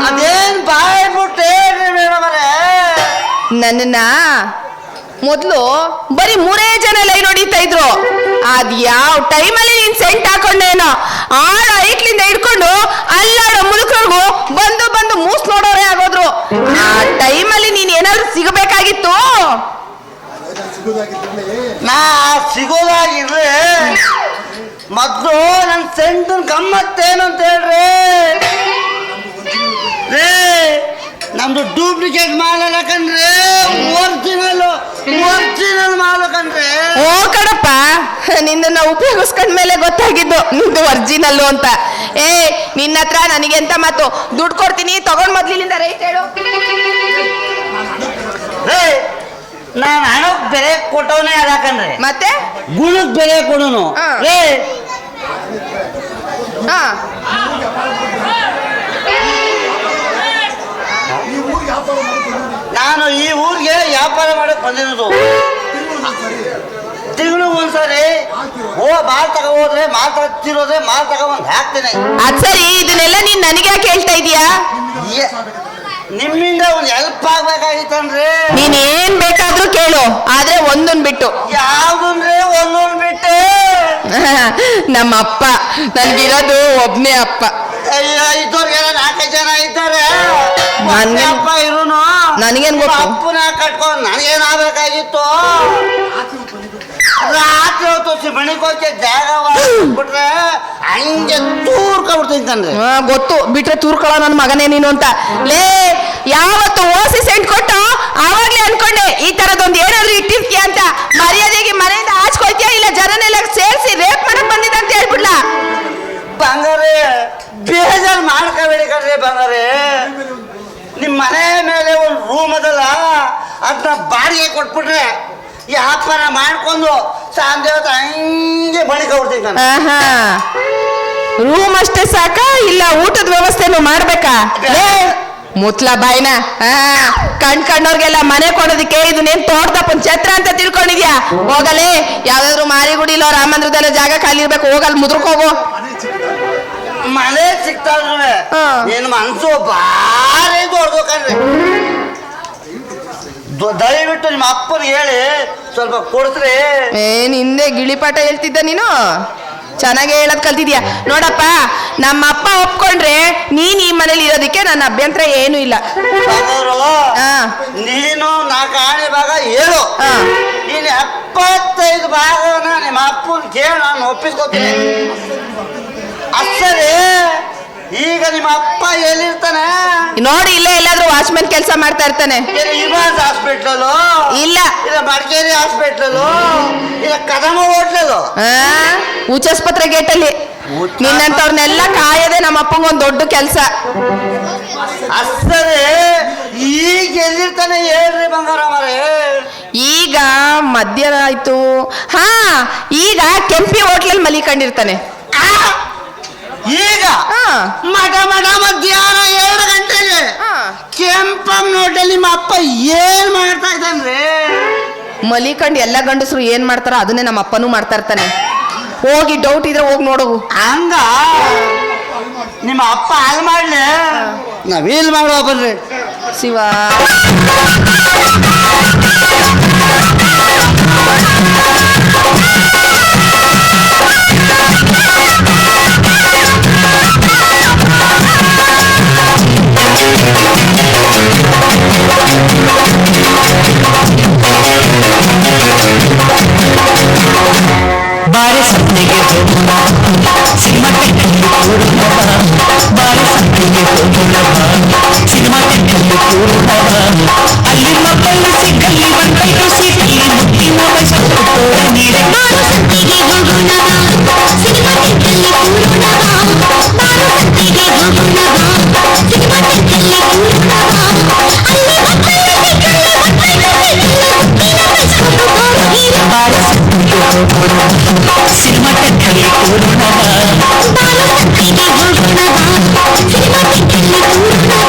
C: ಅದೇನ್ ಬಾಯ್ ಬಿಟ್ಟು ಹೇಳ್ರಿ ಮೇಡಮ್ ಅವರೇ.
B: ನನ್ನ ಮೊದ್ಲು ಬರೀ 3 ಜನ ಲೈನ್ ಹೊಡಿತಾ ಇದ್ರು. ಅದ್ ಯಾವ ಟೈಮಲ್ಲಿ ನೀನ್ ಸೆಂಟ್ ಹಾಕೊಂಡೇನೋ, ಆಳ ಐಕ್ಲಿಂದ ಹಿಡ್ಕೊಂಡು ಅಲ್ಲಾಡೋ ಮುಳುಕ್ರಿಗೂ ಬಂದು ಬಂದು ಮೂಸ್ ನೋಡೋರೇ ಆಗೋದ್ರು. ಆ ಟೈಮಲ್ಲಿ ನೀನ್ ಏನಾದ್ರು ಸಿಗಬೇಕಾಗಿತ್ತು.
C: ನಾ ಸಿಗೋದಾಗಿರ್ರಿ ಮೊದ್ಲು ನನ್ ಸೆಂಟನ್ ಗಮ್ಮತ್ತೇನು ಅಂತ ಹೇಳ್ರಿ. ನಮ್ದು ಡೂಪ್ಲಿಕೇಟ್ ಮಾಡಲ್ಲ ಕಣ್ರಿ, ಒರಿಜಿನಲ್ ಮಾಡಕಂದ್ರೆ.
B: ಓ ಕಣಪ್ಪ, ನಿನ್ನ ಉಪಯೋಗಿಸ್ಕೊಂಡ್ಮೇಲೆ ಗೊತ್ತಾಗಿದ್ದು ನಿಂದು ಒರಿಜಿನಲ್ಲು ಅಂತ. ಏ ನಿನ್ನ ಹತ್ರ ನನಗೆ ಎಂತ ಮಾತು? ದುಡ್ಡು ಕೊಡ್ತೀನಿ ತಗೊಂಡ್ ಮೊದ್ಲಿನಿಂದ ರೈಟ್ ಹೇಳು.
C: ನಾನು ಹಣಕ್ಕೆ ಬೆಲೆ ಕೊಟ್ಟವನೇ ಯಾಕಂದ್ರೆ
B: ಮತ್ತೆ
C: ಗುಣಕ್ಕೆ ಬೆಲೆ ಕೊಡೋನು.
B: ಹಾ.
C: ಏ
B: ಹಾ
C: ನಾನು ಈ ಊರಿಗೆ ವ್ಯಾಪಾರ ಮಾಡಕ್ ಬಂದಿರೋದು. ತಿಂಗಳು ಒಂದ್ಸರಿ ಮಾಲ್ ತಗೋದ್ರೆ ಮಾಲ್ ತಗೋತಿರೋದ್ರೆ ಮಾಲ್ ತಗೊಂಡ್ ಹಾಕ್ತೇನೆ.
B: ಅದ್ ಸರಿ, ಇದನ್ನೆಲ್ಲ ನೀನ್ ನನಗೆ ಯಾಕೆ ಹೇಳ್ತಾ ಇದೀಯಾ?
C: ನಿಮ್ಮಿಂದ ಒಂದ್ ಹೆಲ್ಪ್ ಆಗ್ಬೇಕಾಗಿತ್ತಂದ್ರೆ
B: ನೀನ್ ಏನ್ ಬೇಕಾದ್ರೂ ಕೇಳು, ಆದ್ರೆ ಒಂದೊಂದ್ ಬಿಟ್ಟು.
C: ಯಾವ್ದಂದ್ರೆ ಒಂದೊಂದ್ ಬಿಟ್ಟೆ.
B: ನಮ್ಮ ಅಪ್ಪ ನನ್ಗಿರೋದು ಒಬ್ನೇ ಅಪ್ಪ.
C: ಅಯ್ಯೋ, ಇದ್ದವ್ರಿಗೆಲ್ಲ 4 ಜನ ಇದ್ದಾರೆ.
B: ನನ್ಗೆ-
C: ಅಪ್ಪ ಇರುನು
B: ನನಗೇನ್ ಗೊತ್ತು?
C: ಅಪ್ಪನ ಕಟ್ಕೊಂಡು ನನಗೇನಾಗಬೇಕಾಗಿತ್ತು? ರಾತ್ರಿ ಹೊತ್ತು ಮಣಿಕೋಕೆ ಜಾಗಬಿಟ್ರೆ ಹಂಗೆ ತೂರ್ಕೊಂಡ್ಬಿಡ್ತೀನಿ ಕಣ್ರಿ.
B: ಗೊತ್ತು, ಬಿಟ್ರೆ ತೂರ್ಕೊಳ್ಳೋ ನನ್ನ ಮಗನೇ ನೀನು ಅಂತ. ಲೇ, ಯಾವತ್ತು ಓಸಿ ಸೆಂಟ್ ಕೊಟ್ಟು ಆವಾಗ್ಲೇ ಅನ್ಕೊಂಡೆ ಈ ತರದೊಂದು ಏನಾದ್ರು ಇಟ್ಟಿರ್ತೀಯ ಅಂತ. ಮರ್ಯಾದೆಗೆ ಮನೆಯಿಂದ ಆಚ್ಕೊಳ್ತೀಯ, ಇಲ್ಲ ಜನನೆಲ್ಲ ಸೇರಿಸಿ ರೇಪ್ ಮಾಡಕ್ ಬಂದಿದ್ದ ಅಂತ ಹೇಳ್ಬಿಡ್ಲಾ?
C: ಬಂಗಾರೆ, ಬೇಜಾರು ಮಾಡ್ಕೋಬೇಡಿ ಕಣ್ರಿ ಬಂಗಾರೆ. ನಿಮ್ಮ ಮನೆ ಮೇಲೆ ಒಂದು ರೂಮ್ ಅದಲ್ಲ, ಅದನ್ನ ಬಾಡಿಗೆ ಕೊಟ್ಬಿಟ್ರೆ ವ್ಯಾಪಾರ ಮಾಡ್ಕೊಂಡು ಸಂಜೆ ಹೊತ್ತು ಹಂಗೆ ಬಳಿಕೊಡ್ತೀನಿ ಕಣ್ಣ.
B: ರೂಮ್ ಅಷ್ಟೇ ಸಾಕ, ಇಲ್ಲ ಊಟದ ವ್ಯವಸ್ಥೆನೂ ಮಾಡ್ಬೇಕಾ? ಲೇ, ಮುತ್ಲ ಬಾಯ್ನ ಕಣ್ಣವ್ರಿಗೆಲ್ಲ ಮನೆ ಕೊಡೋದಕ್ಕೆ ಇದನ್ನೇನ್ ತೋಟದಪ್ಪನ್ ಛತ್ರ ಅಂತ ತಿಳ್ಕೊಂಡಿದ್ಯಾ? ಹೋಗಲೇ, ಯಾವ್ದಾದ್ರು ಮಾರಿಗುಡಿಲೋ ರಾಮಂದ್ರದಲ್ಲ ಜಾಗ ಖಾಲಿ ಇರ್ಬೇಕು, ಹೋಗಲ್ ಮುದ್ರಕೋಗು.
C: ಮನೆ ಸಿಗ್ತಾದ್ರು
B: ಹಾ.
C: ನಿನ್ ಮನ್ಸು ಭಾರಿ ದೊಡ್ಡದು ಕಣ್ರಿ. ದಯವಿಟ್ಟು ನಿಮ್ಮ ಅಪ್ಪನಿಗೆ ಹೇಳಿ ಸ್ವಲ್ಪ ಕೊಡ್ಸ್ರಿ.
B: ಏನ್ ಹಿಂದೆ ಗಿಳಿಪಾಠ ಹೇಳ್ತಿದ್ದ ನೀನು? ಚೆನ್ನಾಗೆ ಹೇಳದ್ ಕಲ್ತಿದ್ಯಾ ನೋಡಪ್ಪ. ನಮ್ಮ ಅಪ್ಪ ಒಪ್ಕೊಂಡ್ರೆ ನೀನ್ ಈ ಮನೇಲಿ ಇರೋದಕ್ಕೆ ನನ್ನ ಅಭ್ಯಂತರ ಏನು ಇಲ್ಲ.
C: ಬಾಬಾವ್ರು, ನೀನು 4 ಆಣೆ ಭಾಗ ಹೇಳು.
B: ಹಾ.
C: ನೀನು 75 ಭಾಗನ ನಿಮ್ಮ ಅಪ್ಪನ ಕೇಳಿ ನಾನು ಒಪ್ಪಿಸ್ಕೊತೀನಿ. ಅಷ್ಟೇ. ಈಗ ನಿಮ್ಮ ಅಪ್ಪ ಎಲ್ಲಿರ್ತಾನೆ?
B: ನೋಡಿ, ಇಲ್ಲೇ ಎಲ್ಲಾದ್ರೂ ವಾಚ್ಮೆನ್ ಕೆಲಸ ಮಾಡ್ತಾ ಇರ್ತಾನೆ.
C: ಇಮಾಸ್ ಹಾಸ್ಪಿಟ್ಲಲ್ಲೋ,
B: ಇಲ್ಲ
C: ಇಲ್ಲ ಮಡಿಕೇರಿ ಹಾಸ್ಪಿಟ್ಲಲ್ಲೋ, ಇಲ್ಲ ಕದಮ ಹೋಟ್ಲಲ್ಲೋ,
B: ಉಚ್ಚಾಸ್ಪತ್ರೆ ಗೇಟಲ್ಲಿ. ನಿನ್ನಂತವ್ರನ್ನೆಲ್ಲ ಕಾಯದೆ ನಮ್ಮ ಅಪ್ಪಂಗೊಂದ್ ದೊಡ್ಡ ಕೆಲಸ.
C: ಅಷ್ಟೇ. ಈಗ ಎಲ್ಲಿರ್ತಾನೆ ಹೇಳ್ರಿ ಬಂಗಾರಮ್ಮರೇ?
B: ಈಗ ಮಧ್ಯಾಹ್ನ ಆಯ್ತು. ಹಾ, ಈಗ ಕೆಂಪಿ ಹೋಟ್ಲಲ್ಲಿ ಮಲಿಕೊಂಡಿರ್ತಾನೆ.
C: ಈಗ
B: ಹಾ.
C: ಮಠ ಮಧ್ಯಾಹ್ನ 2 ಗಂಟೆಗೆ
B: ಹಾ.
C: ಕೆಂಪಂ ನೋಟಲ್ಲಿ ನಿಮ್ಮ ಅಪ್ಪ ಏನ್ ಮಾಡ್ತಾ ಇದ್ದಾನ್ರಿ?
B: ಮಲಿಕಂಡು ಎಲ್ಲ ಗಂಡಸರು ಏನ್ ಮಾಡ್ತಾರೋ ಅದನ್ನೇ ನಮ್ಮ ಅಪ್ಪನೂ ಮಾಡ್ತಾ ಇರ್ತಾನೆ. ಹೋಗಿ ಡೌಟ್ ಇದ್ರೆ ಹೋಗಿ ನೋಡು.
C: ಹಂಗ ನಿಮ್ಮ ಅಪ್ಪ ಹಾಲ್ ಮಾಡ್ಲಿ, ನಾವೀಲ್ ಮಾಡುವ ಬನ್ರಿ.
B: ಶಿವ,
D: ಬಾರಿ ಸಂತೆಗೆ ಹೋಗೋಣ, ಸಿನಿಮಾ ಟೆಂಟಲ್ಲಿ ಕೂರೋಣ, ಬಾರಿ ಸಂತೆಗೆ ಹೋಗೋಣ, ಸಿನಿಮಾ ಟೆಂಟಲ್ಲಿ ಕೂರೋಣ. ಅಲ್ಲಿ ಮಕ್ಕಳು ಸಿಕ್ಕಲ್ಲಿ ಬಂದೈತು ಸೀಟಲ್ಲಿ ಮುಟ್ಟಿನ ಬಯಸುತ್ತೋರೆ ನೀರೆ. ಬಾರಿ ಸಂತೆಗೆ ಹೋಗೋಣ, ಸಿನಿಮಾ ಟೆಂಟಲ್ಲಿ ಕೂರೋಣ, ಬಾರಿ ಸಂತೆಗೆ ಹೋಗೋಣ, ಸಿನಿಮಾ ಟೆಂಟಲ್ಲಿ ಕೂರೋಣ. ಅಲ್ಲಿ ಮಕ್ಕಳು ಸಿಕ್ಕಲ್ಲಿ ಬಂದೈತು ಸೀಟಲ್ಲಿ ಮುಟ್ಟಿನ ಬಯಸುತ್ತೋರೆ ನೀರೆ. ಬಾರಿ ಸಂತೆಗೆ ಹೋಗೋಣ, ಸಿನಿಮಾ ಟೆಂಟಲ್ಲಿ ಕೂರೋಣ, ಬಾರಿ ಸಂತೆಗೆ ಹೋಗೋಣ, ಸಿನಿಮಾ ಟೆಂಟಲ್ಲಿ ಕೂರೋಣ.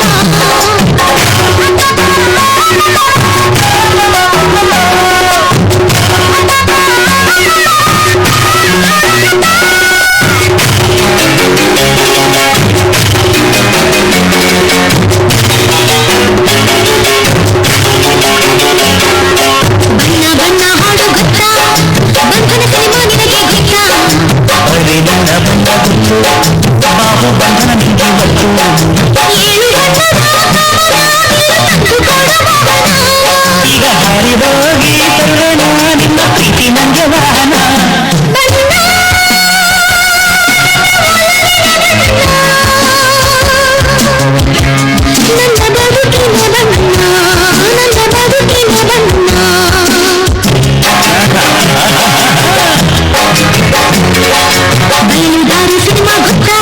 D: ಬಣ್ಣ ಬಣ್ಣ ಹಾಡು ಗೊತ್ತಾ, ಬಂಧನ ಸಿನಿಮಾ ನಿನಗೆ ಗೊತ್ತಾ? ಅರೆ ನನ್ನ ಬಣ್ಣ ಗೊತ್ತು, ಬಾಬು ಬಂಧನ ನಿನಗೆ ಗೊತ್ತು. 7 ಈಗ ಹಾರಿದೋಗಿ ತರುಣ ನಿನ್ನ ಪ್ರೀತಿ ನಂಗೆ ವಾಹನ. ನನ್ನ ಬದುಕಿನ ಬಣ್ಣ, ನನ್ನ ಬದುಕಿನ ಬಣ್ಣ. ಬಯಲುದಾರಿ ಸಿನಿಮಾ ಗೊತ್ತಾ,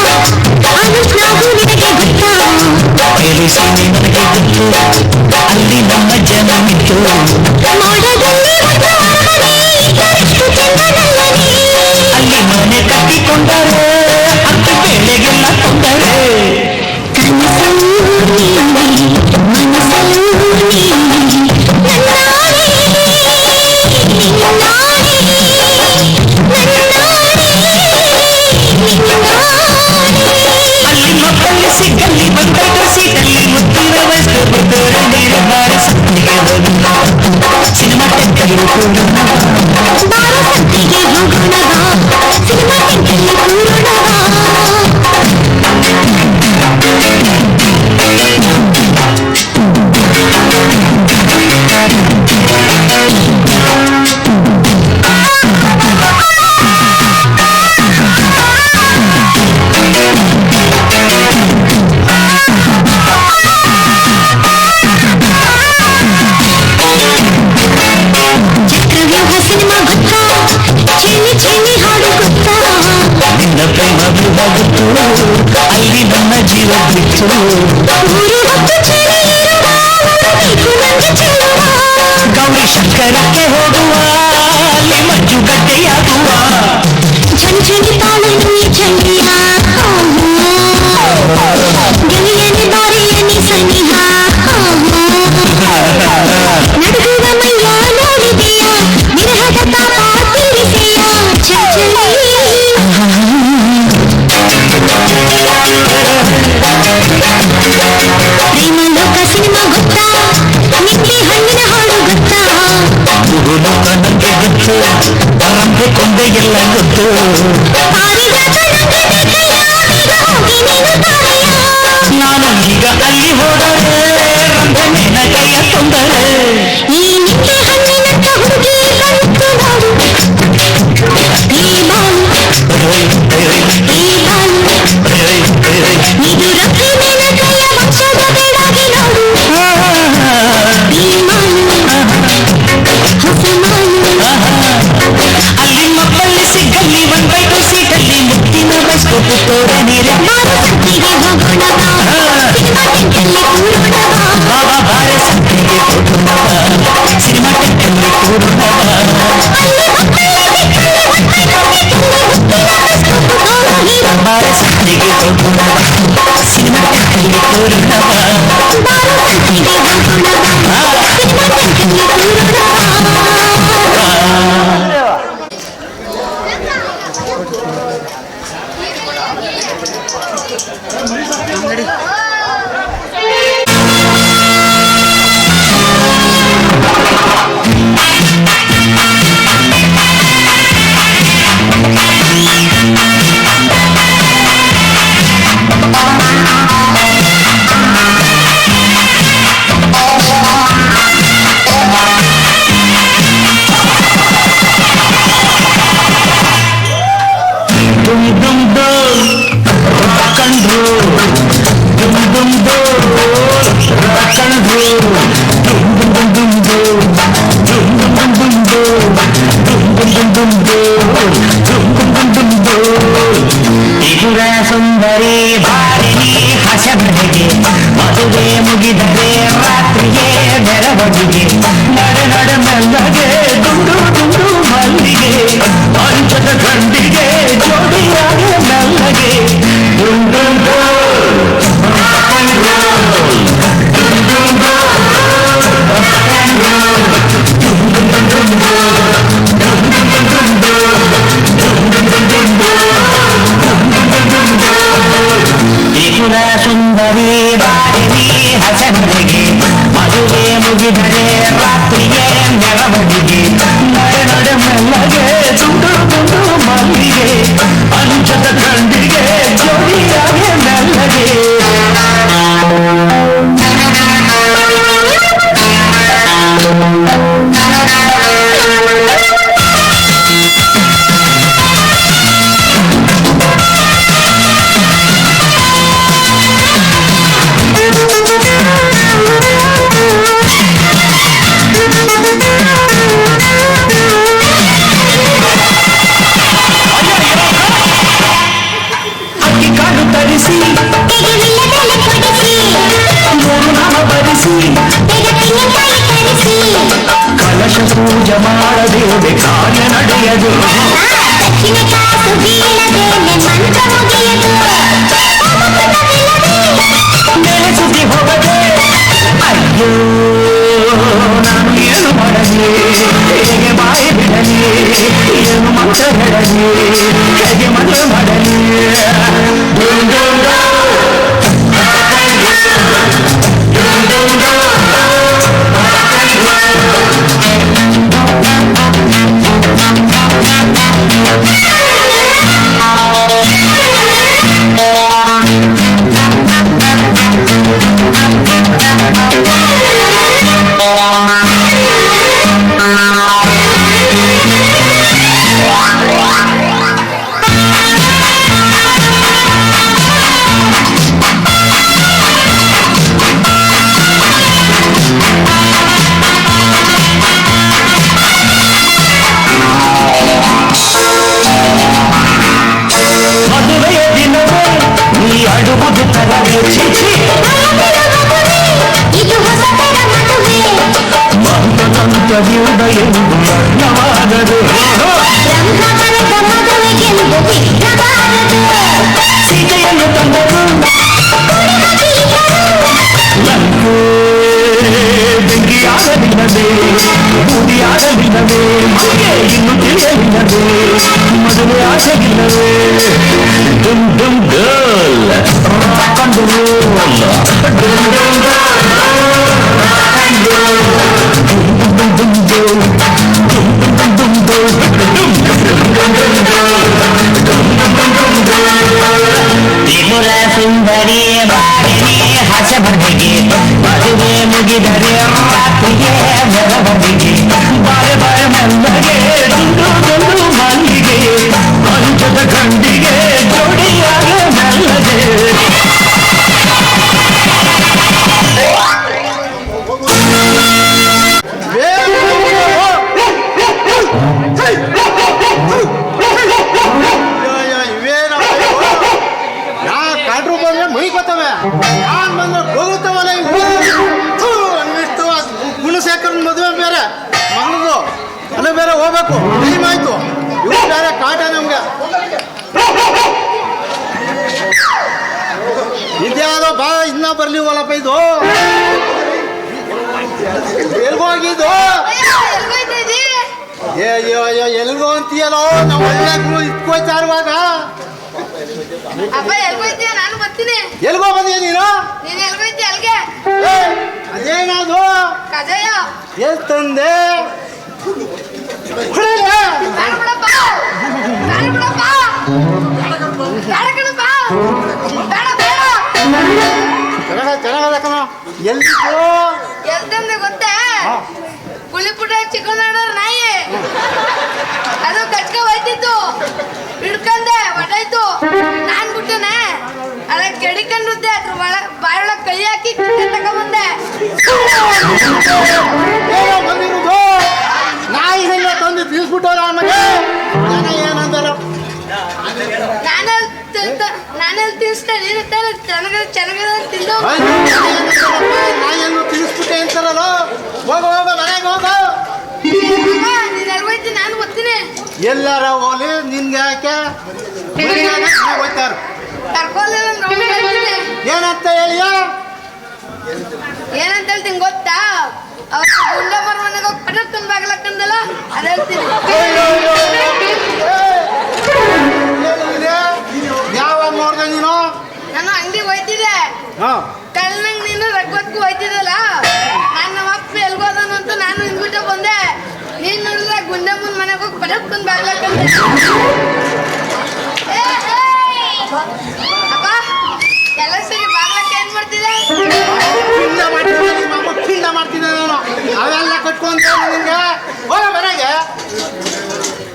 D: ಟೆಂಟಲ್ಲಿ ಕೂರೋಣ ಬಾರ ಸಂತೆಗೆ ಹೋಗೋಣ ಸಿನಿಮಾ ಟೆಂಟಲ್ಲಿ ಕೂರೋಣ ಚಕ್ರವ್ಯೂಹ ಸಿನಿಮಾ ಗೊತ್ತಾ ಚೆನ್ನಿ ಚೆನ್ನಿ ಹಾಡು ಗೊತ್ತಾ
G: ನಿನ್ನ ಪ್ರೇಮ ಗೊತ್ತು ಅಲ್ಲಿ ನನ್ನ ಜೀವ ಬಿತ್ತು
D: ಊರು ಹೊತ್ತು ಚೆನ್ನಿ ಇರುವ ಬೇಕು ನಂಗೆ ಚೆಲ್ಲುವ
G: ಗೌರಿ ಶಂಕರಕ್ಕೆ ಹೋಗುವ ಅಲ್ಲಿ ಮಂಜುಗಡ್ಡೆಯಾಗುವ
D: ಝಣಿ ಝಣಿ ತಾಳಲು ಈ ಚಂಡಿಯ ಗೆಳೆಯನಿ ಬಾರಿಯನಿ ಸನಿಹ ನಡುಗುವ ಮೈಯ ನೋಡಿದೆಯ ವಿರಹದ ತಾಪ ತೀರಿಸೆಯ ಚಂಚಲಿ ಪ್ರೇಮ ಲೋಕ ಸಿನಿಮಾ ಗೊತ್ತಾ ನಿಂಬೆ ಹಣ್ಣಿನ ಹಾಡು ಗೊತ್ತಾ
G: ಲೋಕ ನಂಗೆ ಗೊತ್ತು ಪರಂಪೆ ಕೊಂದೆ ಎಲ್ಲ ಗೊತ್ತು
D: ಪಾರಿಜಾತ ನಂಗೆ ಬೇಕಯ್ಯ ಈಗ ಹೋಗಿ ನೀನು ತಾರಯ್ಯ
G: ನಾನು ಈಗ ಅಲ್ಲಿ ಹೋದರೆ ರಂಭೆನ ಕೈಯ ತೊಂದರೆ
D: ಈ ನಿಂಬೆ ಹಣ್ಣಿನಂತ ಹುಡುಗಿ ಬಂತು ನೋಡು ಈ ಬಾಳು ಈ ಬಾಳು ಇದು ರಫಿ ಮೇನಕಯ್ಯ ವಂಶದ ಬೇಡಾಗಿ ನೋಡು ಈ ಮಾಳು ಹೊಸ ಮಾಳು
G: ಅಲ್ಲಿ ಮಕ್ಕಳಲ್ಲಿ ಸಿಕ್ಕಲ್ಲಿ ಒಂದೈದು ಸೀಟಲ್ಲಿ ಮುತ್ತಿನ ಬೈಸ್ಕೊಟ್ಟು ತೋರ ನೀರೆ
D: ಬಾರು ಸಂತಿಗೆ ಹೋಗೋಣ ಸಿನಿಮಾ ಟೆಂಟಲ್ಲಿ ಕೂರೋಣ
G: ಬಾಬಾ ಬಾರ ಸಂತೆಗೆ ಹೋಗೋಣ ಸಿನಿಮಾ ಟೆಂಟಲ್ಲಿ ಕೂರೋಣ ಬಾರ ಸಂತೆಗೆ ಹೋಗೋಣ ಸಿನಿಮಾ ಟೆಂಟಲ್ಲಿ ಕೂರೋಣ
D: ಬಾರು ಸಂತಿಗೆ ಹೋಗೋಣ ಸಿನಿಮಾ ಟೆಂಟಲ್ಲಿ ಕೂರೋಣ
G: ದುಮ್ ದುಮ್ ಡೋಲ್ ಕಂಡ್ರು ದುಮ್ ದುಮ್ ಡೋಲ್ ಕಂಡ್ರು ದುಮ್ ದುಮ್ ದುಮ್ ಡೋಲ್ ದುಮ್ ದುಮ್ ದುಮ್ ಡೋಲ್ ದುಮ್ ದುಮ್ ದುಮ್ ಡೋಲ್ ದುಮ್ ದುಮ್ ದುಮ್ ಡೋಲ್ ತ್ರಿಪುರ ಸುಂದರಿ ಭಾರಿಣಿ ಹಸಬೆಗೆ ಮದುವೆ ಮುಗಿದರೆ ರಾತ್ರಿಗೆ ಮೆರವಣಿಗೆ ನಡೆ ನಡೆ ಮೆಲ್ಲಗೆ ದುಂಡು ದುಂಡು ಮಲ್ಲಿಗೆ ಪಂಚದ ಗಂಡಿಗೆ ಜೋಡಿಯಾಗಿ ಮೆಲ್ಲಗೆ ದುಮ್ ದುಮ್ ಡೋಲ್ ತ್ರಿಪುರ ಸುಂದರಿ ಬಾರಿಣಿ ಹಸನಿಗೆ ಮದುವೆ ಮುಗಿದರೆ ರಾತ್ರಿಗೆ ಮೆರವಣಿಗೆ ನಡೆ ನಡೆ ಮೆಲ್ಲಗೆ ದುಂಡು ದುಂಡು ಮಲ್ಲಿಗೆ ಅಂಚದ ಗಂಡಿಗೆ ಜೋಡಿಯಾಗಿ ಮೆಲ್ಲಗೆ ಅಕ್ಕಿ ಕಾಡು ತರಿಸಿ
D: ತೆಗೆವಿಲ್ಲದೆಲ್ಲ ಕೊಡಿಸಿ
G: ನೋಡು ನಾಮ ಬರಿಸಿ
D: ಬೇಗ ತೆಂಗಿನಕಾಯಿ ತರಿಸಿ
G: ಕಲಶ ಪೂಜೆ ಮಾಡದೆ ಕಾರ್ಯ ನಡೆಯದು
D: ದಕ್ಷಿಣ ಕಾಸು ಬೀಳದೇನೆ ಮಂತ್ರ ಮುಗಿಯದು
G: ಮೇಲೆ ಸುದ್ದಿ ಹೋಗದೆ ಅಯ್ಯೋ ನಾನು ಏನು ಮಾಡಲಿ ಹೇಗೆ ಬಾಯಿ ಬಿಡಲಿ ಏನು ಮಂತ್ರ ಹೇಳಲಿ ಹೇಗೆ ಮದುವೆ ಮಾಡಲಿ ಡುಮ್ ಡುಮ್ ಡುಮ್. ಲಗ್ನವಾಗದು
D: ಬ್ರಹ್ಮವರದ ಮದುವೆಗೆಂದು ಬಿಟ್ಟಬಾರದು.
G: ಸೀತೆಯನ್ನು ತಂದರು ಲಂಕೆ ಬೆಂಕಿಯಾಗಲಿಲ್ಲದೆ ಬೂದಿಯಾಗಲಿಲ್ಲದೆ ಮಗೆ ಇನ್ನು ತಿಳಿಯಲಿಲ್ಲದೆ ಮದುವೆ ಆಗಲಿಲ್ಲವೇ dum dum girl rock and roll dum dum Tripura Sundari ಬಾರಿನಿ ಹಾಸ್ಯ ಬರ್ದಿಗೆ ಮದುವೆ ಮುಗಿದರೆ ರಾತ್ರಿಗೆ ಬರ ಬರ್ದಿಗೆ ಬಾರೆ ಬಾರೆ ಮಲ್ಲಗೆ ದುಂಡು ದುಂಡು ಮಲ್ಲಿಗೆ ಅಂಚದ ಗಂಡಿಗೆ ಜೋಡಿಯಾಗ ಮೆಲ್ಲಗೆ
F: ಕಾಡ್ರು ಬಂದ್ರೆ ಮುಗಿಕೋತವೆ ನಾನ್ ಬಂದ್ರೆ ಹೋಗುತ್ತವಲ್ಲ ಅನ್ನಿಸ್ತು. ಗುಣಶೇಖರನ್ ಮದುವೆ ಬೇರೆ ಮಗನದು ಅಲ್ಲಿ ಬೇರೆ ಹೋಗ್ಬೇಕು, ಟೈಮ್ ಆಯ್ತು. ಇವ್ರು ಬೇರೆ ಕಾಟ ನಮ್ಗೆ. ಇದ್ಯಾವುದೋ ಬಾ ಇನ್ನ ಬರ್ಲಿವಲ್ಲಪ್ಪ ಇದು. ಎಲ್ಗೋಗಿದ್ದು ಅಯ್ಯೋ ಅಯ್ಯೋ ಎಲ್ಗೋ ಅಂತೀಯಲ್ಲೋ. ನಾವು ಒಳ್ಳೆ ಇಟ್ಕೋಯ್ತಾ ಇರುವಾಗ
B: ಅಪ್ಪ ಎಲ್ಗೋಯ್ತೀಯ? ನಾನು ಬರ್ತೀನಿ.
F: ಎಲ್ಗೋ ಬಂದಿಯ ನೀನು?
B: ನೀನ್ ಎಲ್ಗೋಯ್ತೀಯ ಅಲ್ಗೆ?
F: ಅದೇನದು
B: ಕಜಯ
F: ಎಲ್ ತಂದೆ?
B: ನಾನು ಬಿಡಪ್ಪ, ನಾನು ಬಿಡಪ್ಪ, ಬೇಡ ಕಣಪ್ಪ, ಬೇಡ ಬೇಡ.
F: ಚೆನ್ನಾಗದ ಕಣ. ಎಲ್ಲಿದ್ದು?
B: ಎಲ್ತಂದೆ ಗೊತ್ತೇ? ಗುಳಿಪುಟ ಚಿಕನ್ ನಾಯಿ ಅದು ಕಚ್ಕ ಹೋಯ್ತಿತ್ತು, ಹಿಡ್ಕಂದೆ ಹೊಟಾಯ್ತು. ನಾನ್ ಬಿಟ್ಟನೆ ಅದ ಕೆಡಿಕೊಂಡ್ದೆ, ಅದ್ರ ಬಾಯೊಳಗೆ ಕೈ ಹಾಕಿ ತಗೊಂಬಂದೆ.
F: ಏನೋ ಬಂದಿರುವುದು ನಾಯಿನೆಲ್ಲ ತಂದು ತಿಳಿಸ್ಬಿಟ್ಟವ್ರ ಆಮೇಲೆ ಜನ ಏನಂದಾರ.
B: ನಾನೆಲ್ಲಿ ತಿನ್ಸ್ತೆ, ನೀನು ಚೆನ್ನಾಗ ತಿಂದು
F: ನಾಯಿಯನ್ನು ತಿಳಿಸ್ಬಿಟ್ಟೆ ಅಂತಾರಲ್ಲ. ಹೋಗ ಹೋಗ ಮನೆಗೆ ಹೋಗ.
B: ನೀನ್ ಎಲ್ಗೋಯ್ತೀನಿ, ನಾನು ಬರ್ತೀನಿ.
F: ಎಲ್ಲಾರ ಹೋಗ್ಲಿ ನಿನ್ಗೆ ಯಾಕೆ ಹೋಗ್ತಾರ.
B: ಕರ್ಕೊಳ್ಳಿ
F: ಏನಂತ ಹೇಳಿಯ?
B: ಏನಂತ ಹೇಳ್ತೀನಿ ಗೊತ್ತಾ? ಅವ್ರ ಗುಂಡ ಮರ ಮನೆಗೆ ಹೋಗಿ ಪಟಕ್ ಬಾಗ್ಲಕ್ಕಂದಲ್ಲ ಅದ ಹೇಳ್ತೀನಿ.
F: ಯಾವಾಗ ನೋಡ್ದೆ ನೀನು?
B: ನಾನು ಅಂಗಡಿಗೆ ಹೋಯ್ತಿದ್ದೆ, ಕಳ್ಳನಂಗ್ ನೀನು ರಗ್ವತ್ಗೂ ಹೋಯ್ತಿದ್ದಲ್ಲ. ನಾನು ನಮ್ಮ ಅಪ್ಪ ಎಲ್ಗೋದನು ಅಂತ ನಾನು ಹಿಂದ್ಬಿಟ್ಟು ಬಂದೆ. ನೀನ್ ನೋಡಿದ್ರೆ ಗುಂಡಮ್ಮನ ಮನೆಗೆ ಹೋಗಿ ಪಟಕ್ ಬಾಗ್ಲಕ್ಕಂದೆ. ಅಪ್ಪ ಎಲ್ಲ ಸರಿ ಬಾಗ್ಲಕ್ಕೆ ಏನ್ ಮಾಡ್ತಿದ್ದೆ?
F: ಪಿಂಡ ಮಾಡ್ತಿದ್ದೆ ನಿಮ್ಮ ಅಮ್ಮ, ಪಿಂಡ ಮಾಡ್ತಿದ್ದೆ ನಾನು. ಅವೆಲ್ಲ ಕಟ್ಕೊಂತ ನಿನ್ಗೆ ಹೋಗ ಮನೆಗೆ.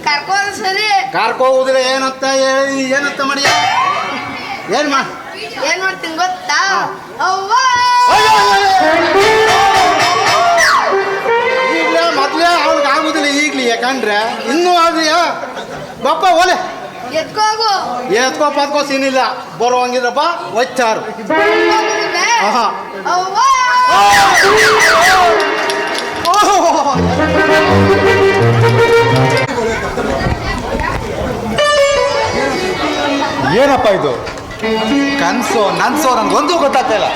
B: ಕರ್ಕೋದು ಸರಿ,
F: ಕಾರ್ಕೋಗುದಿಲ್ಲ. ಏನಂತ ಹೇಳಿ ಏನಂತ ಮಾಡಿಯ? ಏನ್
B: ಏನ್ ಮಾಡ್ತೀನಿ ಗೊತ್ತಾ? ಅವ್ವ
F: ಈಗ್ಲೇ ಮೊದ್ಲೇ ಅವ್ಳಿಗೆ ಆಗುದಿಲ್ಲ ಈಗ್ಲಿ. ಯಾಕಂದ್ರೆ ಇನ್ನೂ ಆದ್ರಿಯ ಬಪ್ಪ ಓಲೆ
B: ಎತ್ಕೋಗು.
F: ಎತ್ಕೋ ಪತ್ಕೋ ಸೀನಿಲ್ಲ. ಬರುವಂಗಿದ್ರಪ್ಪ ಒಚ್ಚಾರು. ಆಹಾ.
B: ಅವ್ವ
E: ಏನಪ್ಪ ಇದು ಕನ್ಸೋ ನನ್ಸೋ ನನ್ಗೊಂದು ಗೊತ್ತಾಗ್ತಾ ಇಲ್ಲ.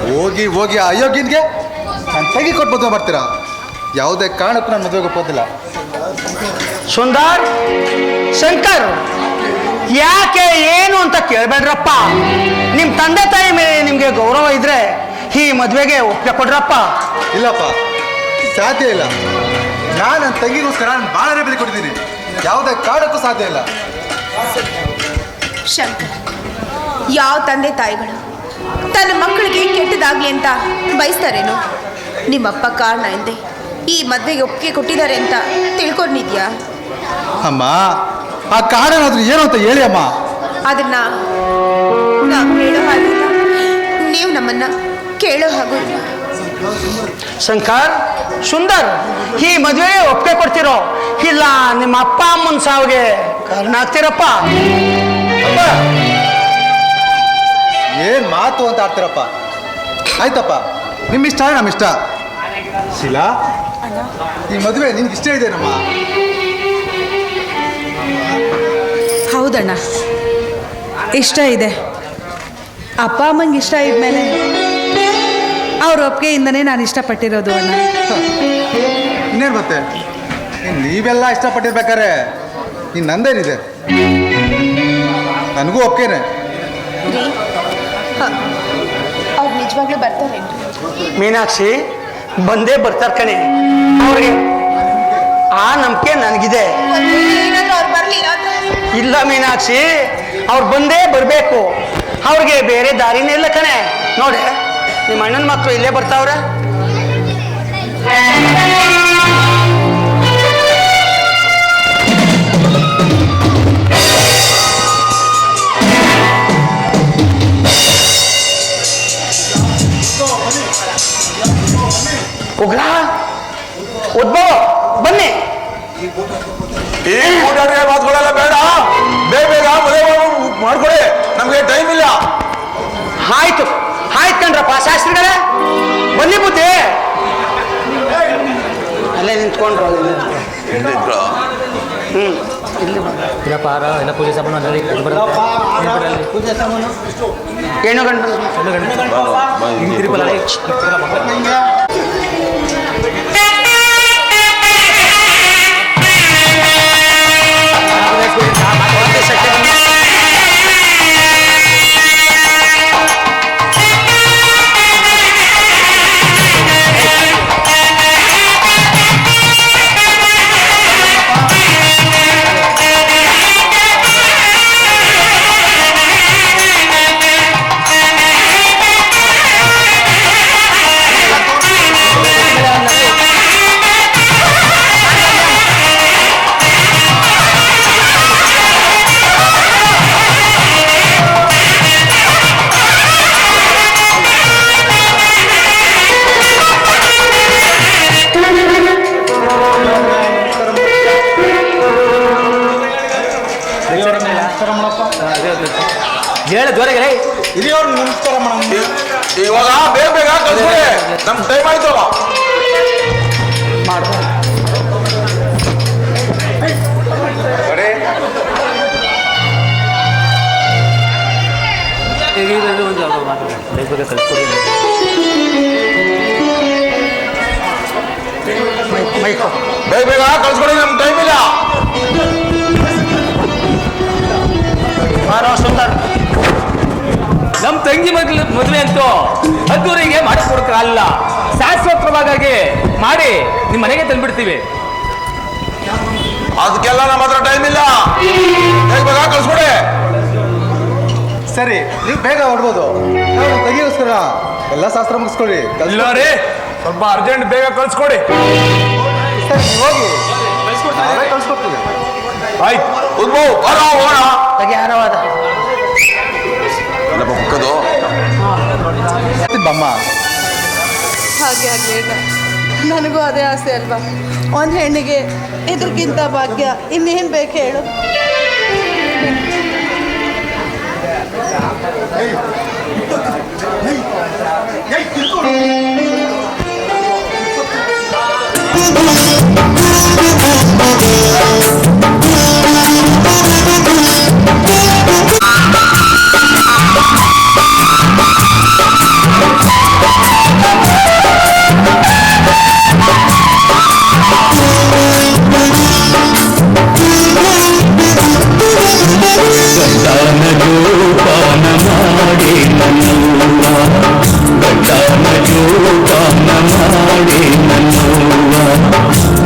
E: ಹೋಗಿ ಹೋಗಿ ಅಯೋಗ್ಯನ್ಗೆ ನಾನು ತೆಗಿ ಕೊಟ್ಟು ಮದುವೆ ಮಾಡ್ತೀರಾ? ಯಾವುದೇ ಕಾರಣಕ್ಕೂ ನಾನು ಮದುವೆಗೆ ಒಪ್ಪೋದಿಲ್ಲ.
C: ಸುಂದರ್, ಶಂಕರ್, ಯಾಕೆ ಏನು ಅಂತ ಕೇಳಬೇಡ್ರಪ್ಪ. ನಿಮ್ಮ ತಂದೆ ತಾಯಿ ಮೇಲೆ ನಿಮಗೆ ಗೌರವ ಇದ್ರೆ ಈ ಮದುವೆಗೆ ಒಪ್ಪಿಗೆ ಕೊಡ್ರಪ್ಪ.
E: ಇಲ್ಲಪ್ಪ, ಸಾಧ್ಯ ಇಲ್ಲ. ನಾನು ನನ್ನ ತಂಗಿಗೋಸ್ಕರ ನಾನು ಭಾಳ ಬೆಲೆ ಕೊಟ್ಟಿದ್ದೀನಿ. ಯಾವುದೇ ಕಾರಣಕ್ಕೂ ಸಾಧ್ಯ ಇಲ್ಲ.
H: ಶಂಕರ್, ಯಾವ ತಂದೆ ತಾಯಿಗಳು ತನ್ನ ಮಕ್ಕಳಿಗೆ ಕೆಟ್ಟದಾಗ್ಲಿ ಅಂತ ಬಯಸ್ತಾರೇನೋ? ನಿಮ್ಮಪ್ಪ ಕಾರಣ ಎಂದೆ ಈ ಮದುವೆಗೆ ಒಪ್ಪಿಗೆ ಕೊಟ್ಟಿದ್ದಾರೆ ಅಂತ ತಿಳ್ಕೊಂಡಿದ್ಯಾ?
E: ಅಮ್ಮ, ಆ ಕಾರಣನಾದ್ರೂ ಏನು ಅಂತ ಹೇಳಿ ಅಮ್ಮ.
H: ಅದನ್ನ ನಾವು ಹೇಳೋ ಹಾಗಿಲ್ಲ, ನೀವು ನಮ್ಮನ್ನ ಕೇಳೋ ಹಾಗೂ ಇಲ್ಲ.
C: ಶಂಕರ್, ಸುಂದರ್, ಈ ಮದುವೆಗೆ ಒಪ್ಪಿಗೆ ಕೊಡ್ತಿರೋ ಇಲ್ಲ ನಿಮ್ಮ ಅಪ್ಪ ಅಮ್ಮನ ಸಾವಿಗೆ ಕಾರಣ ಆಗ್ತೀರಪ್ಪ?
E: ಅಪ್ಪ, ಏನ್ ಮಾತು ಅಂತ ಆಡ್ತೀರಪ್ಪ. ಆಯ್ತಪ್ಪ, ನಿಮ್ಮ ಇಷ್ಟ ನಮ್ಮ ಇಷ್ಟ.
F: ಶೀಲಾ, ಈ ಮದುವೆ ನಿನ್ಗೆ ಇಷ್ಟ ಇದೆನಮ್ಮ?
B: ಹೌದಣ್ಣ, ಇಷ್ಟ ಇದೆ. ಅಪ್ಪ ಅಮ್ಮಂಗೆ ಇಷ್ಟ ಇದ್ಮೇಲೆ ಅವ್ರ ಒಪ್ಪಿಗೆಯಿಂದನೇ ನಾನು ಇಷ್ಟಪಟ್ಟಿರೋದು ಅಣ್ಣ.
F: ಇನ್ನೇನು ಮತ್ತೆ ನೀವೆಲ್ಲ ಇಷ್ಟಪಟ್ಟಿರ್ಬೇಕಾರೆ ಇನ್ನು ನಂದೇನಿದೆ? ನನಗೂ ಒಪ್ಕೇನೆ.
H: ಅವ್ರು ನಿಜವಾಗ್ಲೂ ಬರ್ತಾರೇನು?
C: ಮೀನಾಕ್ಷಿ ಬಂದೇ ಬರ್ತಾರೆ ಕಣೆ. ಅವ್ರಿಗೆ ಆ ನಂಬಿಕೆ ನನಗಿದೆ.
H: ಏನಾದ್ರೂ ಅವ್ರು ಬರ್ಲಿಲ್ಲ ಅಂದ್ರೆ?
C: ಇಲ್ಲ ಮೀನಾಕ್ಷಿ, ಅವ್ರು ಬಂದೇ ಬರಬೇಕು. ಅವ್ರಿಗೆ ಬೇರೆ ದಾರಿನೇ ಇಲ್ಲ ಕಣೆ. ನೋಡಿ, ನಿಮ್ಮ ಅಣ್ಣನ ಮಕ್ಕಳು ಇಲ್ಲೇ ಬರ್ತಾವ್ರೆ. ಉಗ್ರ, ಉದ್ಭವ, ಬನ್ನಿ.
E: ಈ ಕೂಟಾಡಿಗೆ ಮಾತುಗಳೆಲ್ಲ ಬೇಡ, ಬೇಗ ಬೇಗ ಮದುವೆ ಮಾಡ್ಕೊಡಿ, ನಮ್ಗೆ ಟೈಮ್ ಇಲ್ಲ.
C: ಆಯ್ತು ಆಯ್ತು ಕಣ್ರಪ್ಪ ಶಾಸ್ತ್ರಿಗಳೇ, ಬನ್ನಿ ಬುದ್ಧಿ. ಅಲ್ಲೇ ನಿಂತ್ಕೊಂಡ್ರು.
G: ಪೂಜೆ ಸಾಮಾನು
C: ಏನು ಗಂಟು
G: ಹೇಳ ಜೋರಾಗಿ
F: ಹಿರಿಯವ್ರು ನಮಸ್ಕಾರ ಮೇಡಮ್.
E: ಇವಾಗ ಬೇಗ ಬೇಗ ಕಳ್ಸ್ಕೊಡಿ, ನಮ್ ಟೈಮ್ ಆಯ್ತು. ಬೇಗ ಬೇಗ ಕಳ್ಸ್ಕೊಡಿ, ನಮ್ ಟೈಮ್ ಇಲ್ಲ.
C: ಸುಂದರ್,
G: ನಮ್ ತಂಗಿ ಮದುವೆ ಅಂತೂ ಅದ್ದೂರಿಗೆ ಮಾಡಿಕೊಡಕ್ಕಾಗಲ್ಲ. ಶಾಶ್ವತವಾಗಿ ಮಾಡಿ ನಿಮ್ಮ ಮನೆಗೆ ತಂದ್ಬಿಡ್ತೀವಿ.
E: ಅದಕ್ಕೆಲ್ಲ ನಮ್ಮ ಹತ್ರ ಟೈಮ್ ಇಲ್ಲ, ಬೇಗ ಬೇಗ ಕಳ್ಸ್ಕೊಡಿ.
F: ಸರಿ, ನೀವು ಬೇಗ ಹೊಡ್ಬೋದು. ನಾವು ತೆಗಿಯೋಸ್ಕರ ಎಲ್ಲ ಶಾಸ್ತ್ರ ಮುಗಿಸ್ಕೊಳ್ಳಿ.
E: ಇಲ್ಲ ರೀ, ಸ್ವಲ್ಪ ಅರ್ಜೆಂಟ್ ಬೇಗ ಕಳ್ಸ್ಕೊಡಿ.
F: ಸರಿ, ನೀವು ಹೋಗಿ ನಾವೇ ಕಳ್ಸ್ಕೊಡ್ತೀವಿ.
E: ಆಯ್ತು, ಉದ್ಭವ್ ಬರ ಹೋಗೋಣ.
C: ಯಾರವಾದ
E: ಪಕ್ಕದು
F: ಬಮ್ಮ,
B: ಹಾಗೆ ಆಗಲಿ ಅಣ್ಣ, ನನಗೂ ಅದೇ ಆಸೆ ಅಲ್ವಾ. ಒಂದು ಹೆಣ್ಣಿಗೆ ಇದ್ರಕ್ಕಿಂತ ಭಾಗ್ಯ ಇನ್ನೇನು ಬೇಕು ಹೇಳು.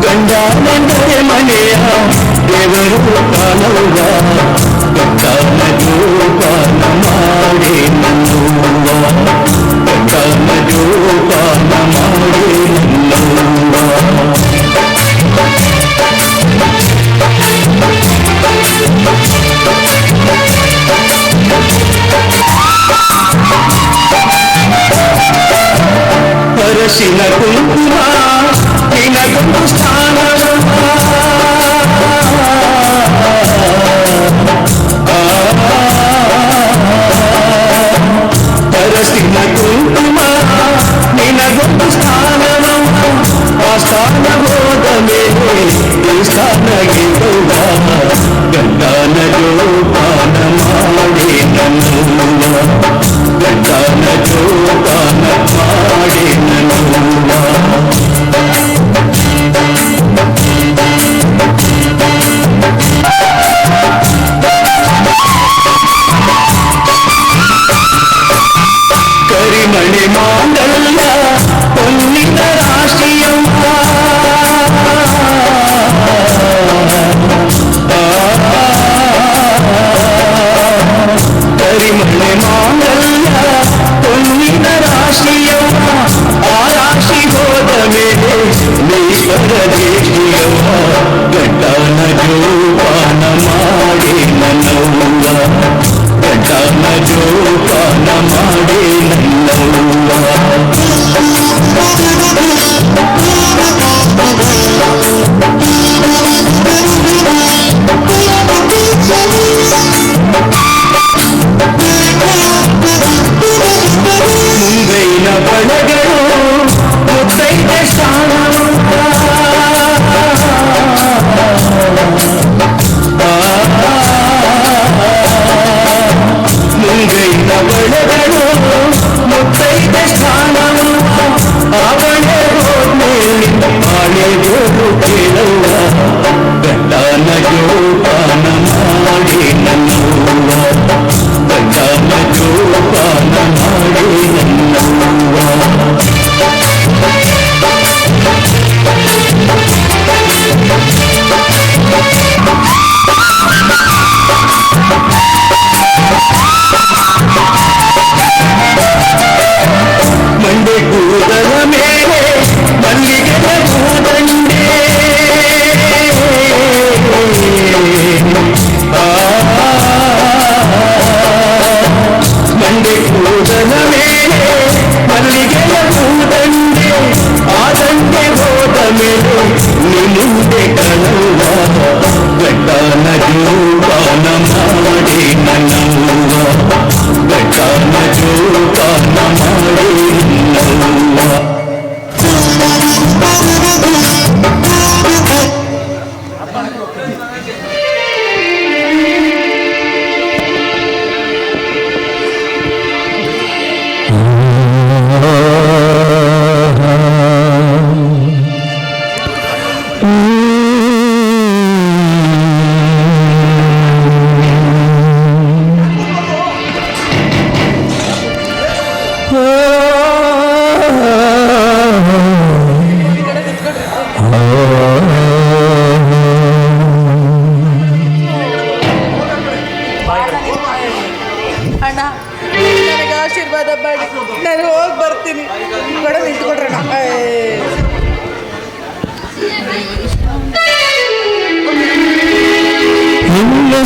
G: ಗಂಡನೆಂದರೆ ಮನೆಯ ದೇವರು ಕಾಣುವ, ಗಂಡನ ಜೋಪಾನ ಮಾಡಿ ನನ್ನುವ, ಗಂಡನ ಜೋಪಾನ ಮಾಡಿ ನನ್ನುವ. ಅರಸಿನ ಕುಂಕುಮ ನಿನಗೊಂದು ಸ್ಥಾನ, ಅರಸಿನ ಕುಂಕುಮ ನಿನಗೊಂದು ಸ್ಥಾನ,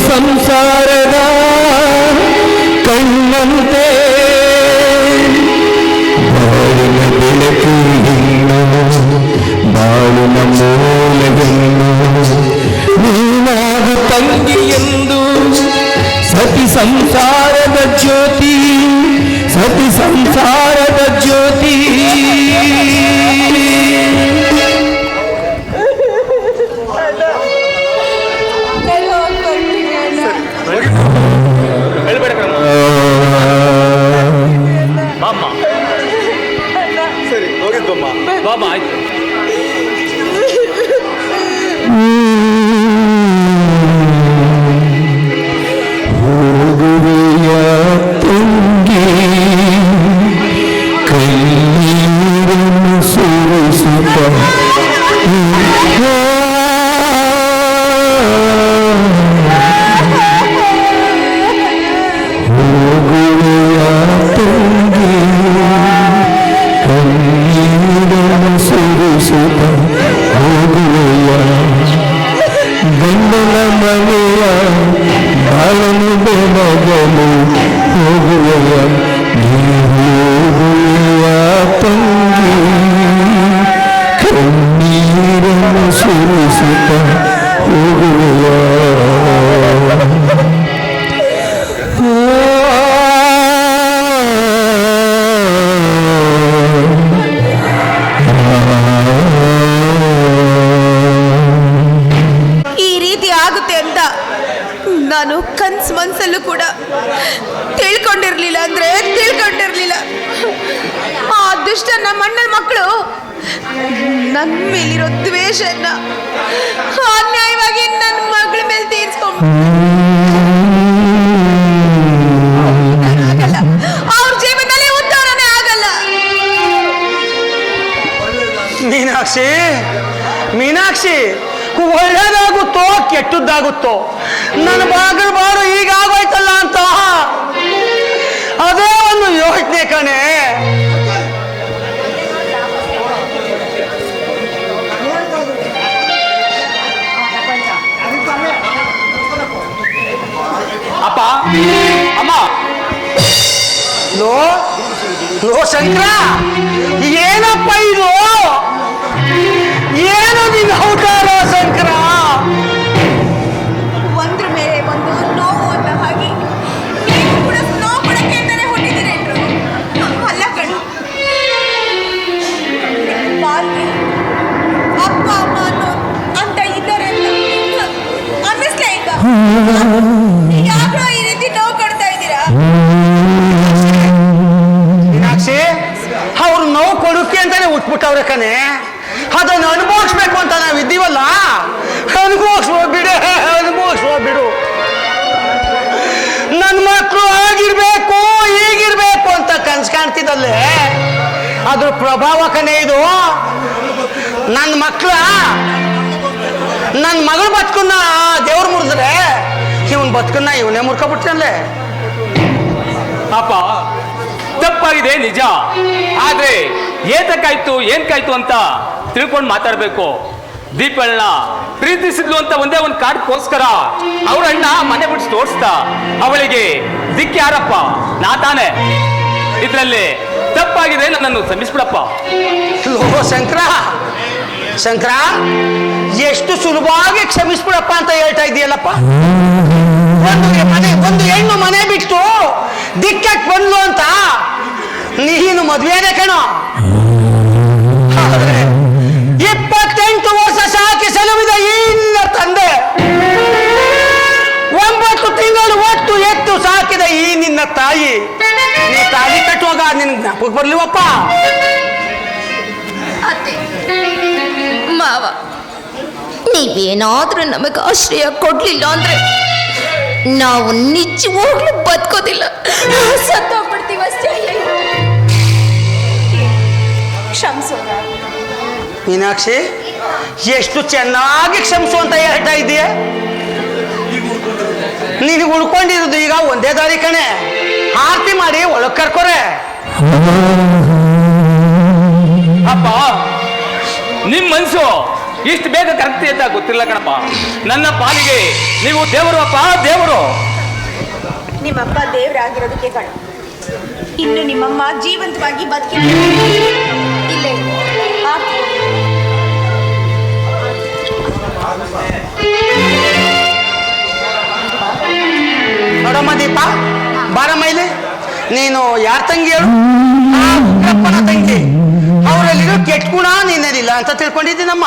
G: ಸಂಸಾರದ ಕಣ್ಣಂತೆ ಬಾಳಿನ ಬೆಳಕು ಹೆಣ್ಣು ಬಾಳಿನ ಮೂಲವನ್ನು ನೀನಾಗು ತಂಗಿ ಎಂದು ಸತಿ ಸಂಸಾರದ ಜ್ಯೋತಿ ಸತಿ ಸಂಸಾರದ ಜ್ಯೋತಿ
E: ಸರಿ ಹೋಗಿದ್ದಮ್ಮ
I: ಬಾಬಾ ಆಯ್ತು.
G: ಹೋಗುವೆಯ ತಂಗಿ ಕಣ್ಣೀರನ್ನು ಸುರಿಸುತ್ತ ಹೋಗುವೆಯ ತಂಗಿ ಕಣ್ಣೀರನ್ನು ಸುರಿಸುತ್ತ ಹೋಗುವೆಯ ಗಂಡನ ಮನೆಯ ಬಾಳನು ಬೆಳಗಲು ಹೋಗುವೆಯ ಹೋಗುವೆಯ ತಂಗಿ ಕಣ್ಣೀರನ್ನು ಸುರಿಸುತ್ತ ಹೋಗುವೆಯ
H: ಈ ರೀತಿ ಆಗುತ್ತೆ ಅಂತ ನಾನು ಕನ್ಸ್ ಮನ್ಸಲ್ಲೂ ಕೂಡ ತಿಳ್ಕೊಂಡಿರ್ಲಿಲ್ಲ ಆ ದುಷ್ಟ ನಮ್ಮ ಅಣ್ಣನ ಮಕ್ಕಳು ನನ್ನ ಮೇಲಿರೋ ದ್ವೇಷನ ಅನ್ಯಾಯವಾಗಿ ನನ್ನ ಮಗಳ ಮೇಲೆ ತೀರ್ಸ್ಕೊಂಡು ಅವ್ರ ಜೀವನದಲ್ಲಿ ಉದ್ಧಾರನೇ ಆಗಲ್ಲ.
C: ಮೀನಾಕ್ಷಿ ಮೀನಾಕ್ಷಿ, ಒಳ್ಳೇದಾಗುತ್ತೋ ಕೆಟ್ಟದ್ದಾಗುತ್ತೋ ನನ್ನ ಬಾಗಿಲು ಬಾರು ಈಗ ಆಗೋಯ್ತಲ್ಲ ಅಂತ ಅದೇ ಒಂದು ಯೋಚನೆ ಕಣೆ.
I: ಅಪ್ಪ ಅಮ್ಮ
C: ಲೋ ಲೋ ಶಂಕರ, ಏನಪ್ಪ ಇದು? ಏನು ನಿನ್ನ ಅವತಾರ ಶಂಕರ?
H: ಒಂದ್ರ ಮೇಲೆ ಒಂದು ನೋವು ಅಂತ ಹಾಗೆ ನೀವು ಕೂಡ ನೋವು ಕೊಡಕ್ಕೆ ಅಂತಾನೆ ಹೊಟ್ಟಿದ್ದೀರೇನ್ರು? ಅಲ್ಲ ಕಣು, ಬಾಲ್ಗೆ ಅಪ್ಪ ಅಮ್ಮ ಅನ್ನೋ ಅಂತ ಇದ್ದಾರೆ ಅಂತ ಅನ್ನಿಸ್ಲೇ ಈಗ ಯಾಕೋ ಈ ರೀತಿ ನೋವು ಕೊಡ್ತಾ ಇದ್ದೀರಾ?
C: ಮೀನಾಕ್ಷಿ, ಅವ್ರು ನೋವು ಕೊಡೋಕೆ ಅಂತಾನೆ ಉಟ್ಬಿಟ್ಟವ್ರೆ ಕಣೆ. ಅದನ್ನು ಅನುಭವಿಸ್ಬೇಕು ಅಂತ ನಾವು ಇದ್ದೀವಲ್ಲ, ಅನುಭವಿಸುವ ಬಿಡು. ನನ್ನ ಮಕ್ಕಳು ಆಗಿರ್ಬೇಕು ಹೀಗಿರ್ಬೇಕು ಅಂತ ಕನ್ಸು ಕಾಣ್ತಿದ್ದಲ್ಲೇ, ಅದ್ರ ಪ್ರಭಾವ ಕಣೆ ಇದು. ನನ್ನ ಮಗಳ ಬದುಕನ್ನ ದೇವ್ರು ಮುರಿದ್ರೆ ಇವನ್ ಬದುಕನ್ನ ಇವನೇ ಮುರ್ಕೊಬಿಟ್ರಲ್ಲೇ.
I: ಅಪ್ಪ ತಪ್ಪಾಗಿದೆ ನಿಜ, ಆದ್ರೆ ಏತಕ್ಕಾಯ್ತು ಏನ್ಕಾಯ್ತು ಅಂತ ತಿಳ್ಕೊಂಡು ಮಾತಾಡ್ಬೇಕು. ದೀಪಳನ್ನ ಪ್ರೀತಿಸಿದ್ಲು ಅಂತ ಒಂದೇ ಒಂದು ಕಾರಣಕ್ಕೋಸ್ಕರ ಅವ್ರ ಅಣ್ಣ ಮನೆ ಬಿಟ್ಟು ತೋರಿಸ್ದ. ಅವಳಿಗೆ ದಿಕ್ಕಿ ಯಾರಪ್ಪ? ನಾ ತಾನೆ. ಇದ್ರಲ್ಲಿ ತಪ್ಪಾಗಿದೆ, ನನ್ನನ್ನು ಕ್ಷಮಿಸ್ಬಿಡಪ್ಪ.
C: ಲೋ ಶಂಕರ, ಎಷ್ಟು ಸುಲಭವಾಗಿ ಕ್ಷಮಿಸ್ಬಿಡಪ್ಪ ಅಂತ ಹೇಳ್ತಾ ಇದೆಯಲ್ಲಪ್ಪ. ಒಂದು ಹೆಣ್ಣು ಮನೆ ಬಿಟ್ಟು ದಿಕ್ಕಕ್ಕೆ ಬಂದ್ಲು ಅಂತ ನೀನು ಮದುವೆನೇ ಕಣೋ. 28 ವರ್ಷ ಸಾಕಿ ಸಲುವಿದ ಈ ತಂದೆ, 9 ತಿಂಗಳು ಒಟ್ಟು ಎತ್ತು ಸಾಕಿದ ಈ ನಿನ್ನ ತಾಯಿ, ನೀ ತಾಳಿ ಕಟ್ಟುವಾಗ ನಿನ್ ಜ್ಞಾಪಕ ಬರ್ಲಿವಪ್ಪ?
H: ಅತ್ತೆ ಮಾವ, ನೀವೇನಾದ್ರೂ ನಮಗೆ ಆಶ್ರಯ ಕೊಡ್ಲಿಲ್ಲ ಅಂದ್ರೆ ನಾವು ನಿಜವಾಗ್ಲೂ ಬದುಕೋದಿಲ್ಲ, ಸತ್ತೋಗ್ಬಿಡ್ತೀವಿ ಅಷ್ಟೇ. ಕ್ಷಮಿಸು
C: ಮೀನಾಕ್ಷಿ, ಎಷ್ಟು ಚೆನ್ನಾಗಿ ಕ್ಷಮಿಸು ಅಂತ ಹೇಳ್ತಾ ಇದೀಯ. ನೀನು ಉಳ್ಕೊಂಡಿರೋದು ಈಗ ಒಂದೇ ದಾರಿ ಕಣೆ. ಆರತಿ ಮಾಡಿ ಒಳಗ್ ಕರ್ಕೊರೆ.
I: ಅಪ್ಪ ನಿಮ್ ಮನ್ಸು ಇಷ್ಟು ಬೇಗ ಕರೆಕ್ತಿ ಅಂತ ಗೊತ್ತಿಲ್ಲ ಕಣಪ್ಪ. ನನ್ನ ಪಾಲಿಗೆ ನೀವು ದೇವರು ಅಪ್ಪ, ದೇವರು.
H: ನಿಮ್ಮಪ್ಪ ದೇವರಾಗಿರೋದಕ್ಕೆ ಕಣ. ಇನ್ನು ನಿಮ್ಮಮ್ಮ ಜೀವಂತವಾಗಿ ಬದುಕಿಲ್ಲ. ಇಲ್ಲೇ
C: ನೋಡಮ್ಮ ದೀಪ, ಬಾರಮ್ಮ ಇಲ್ಲಿ. ನೀನು ಯಾರ ತಂಗಿ ಹೇಳು? ಆ ಉಗ್ರಪ್ಪನ ತಂಗಿ. ಅವರಲ್ಲಿರೋ ಕೆಟ್ಟ ಗುಣ ನಿನ್ನದಿಲ್ಲ ಅಂತ ತಿಳ್ಕೊಂಡಿದ್ದೀನಮ್ಮ.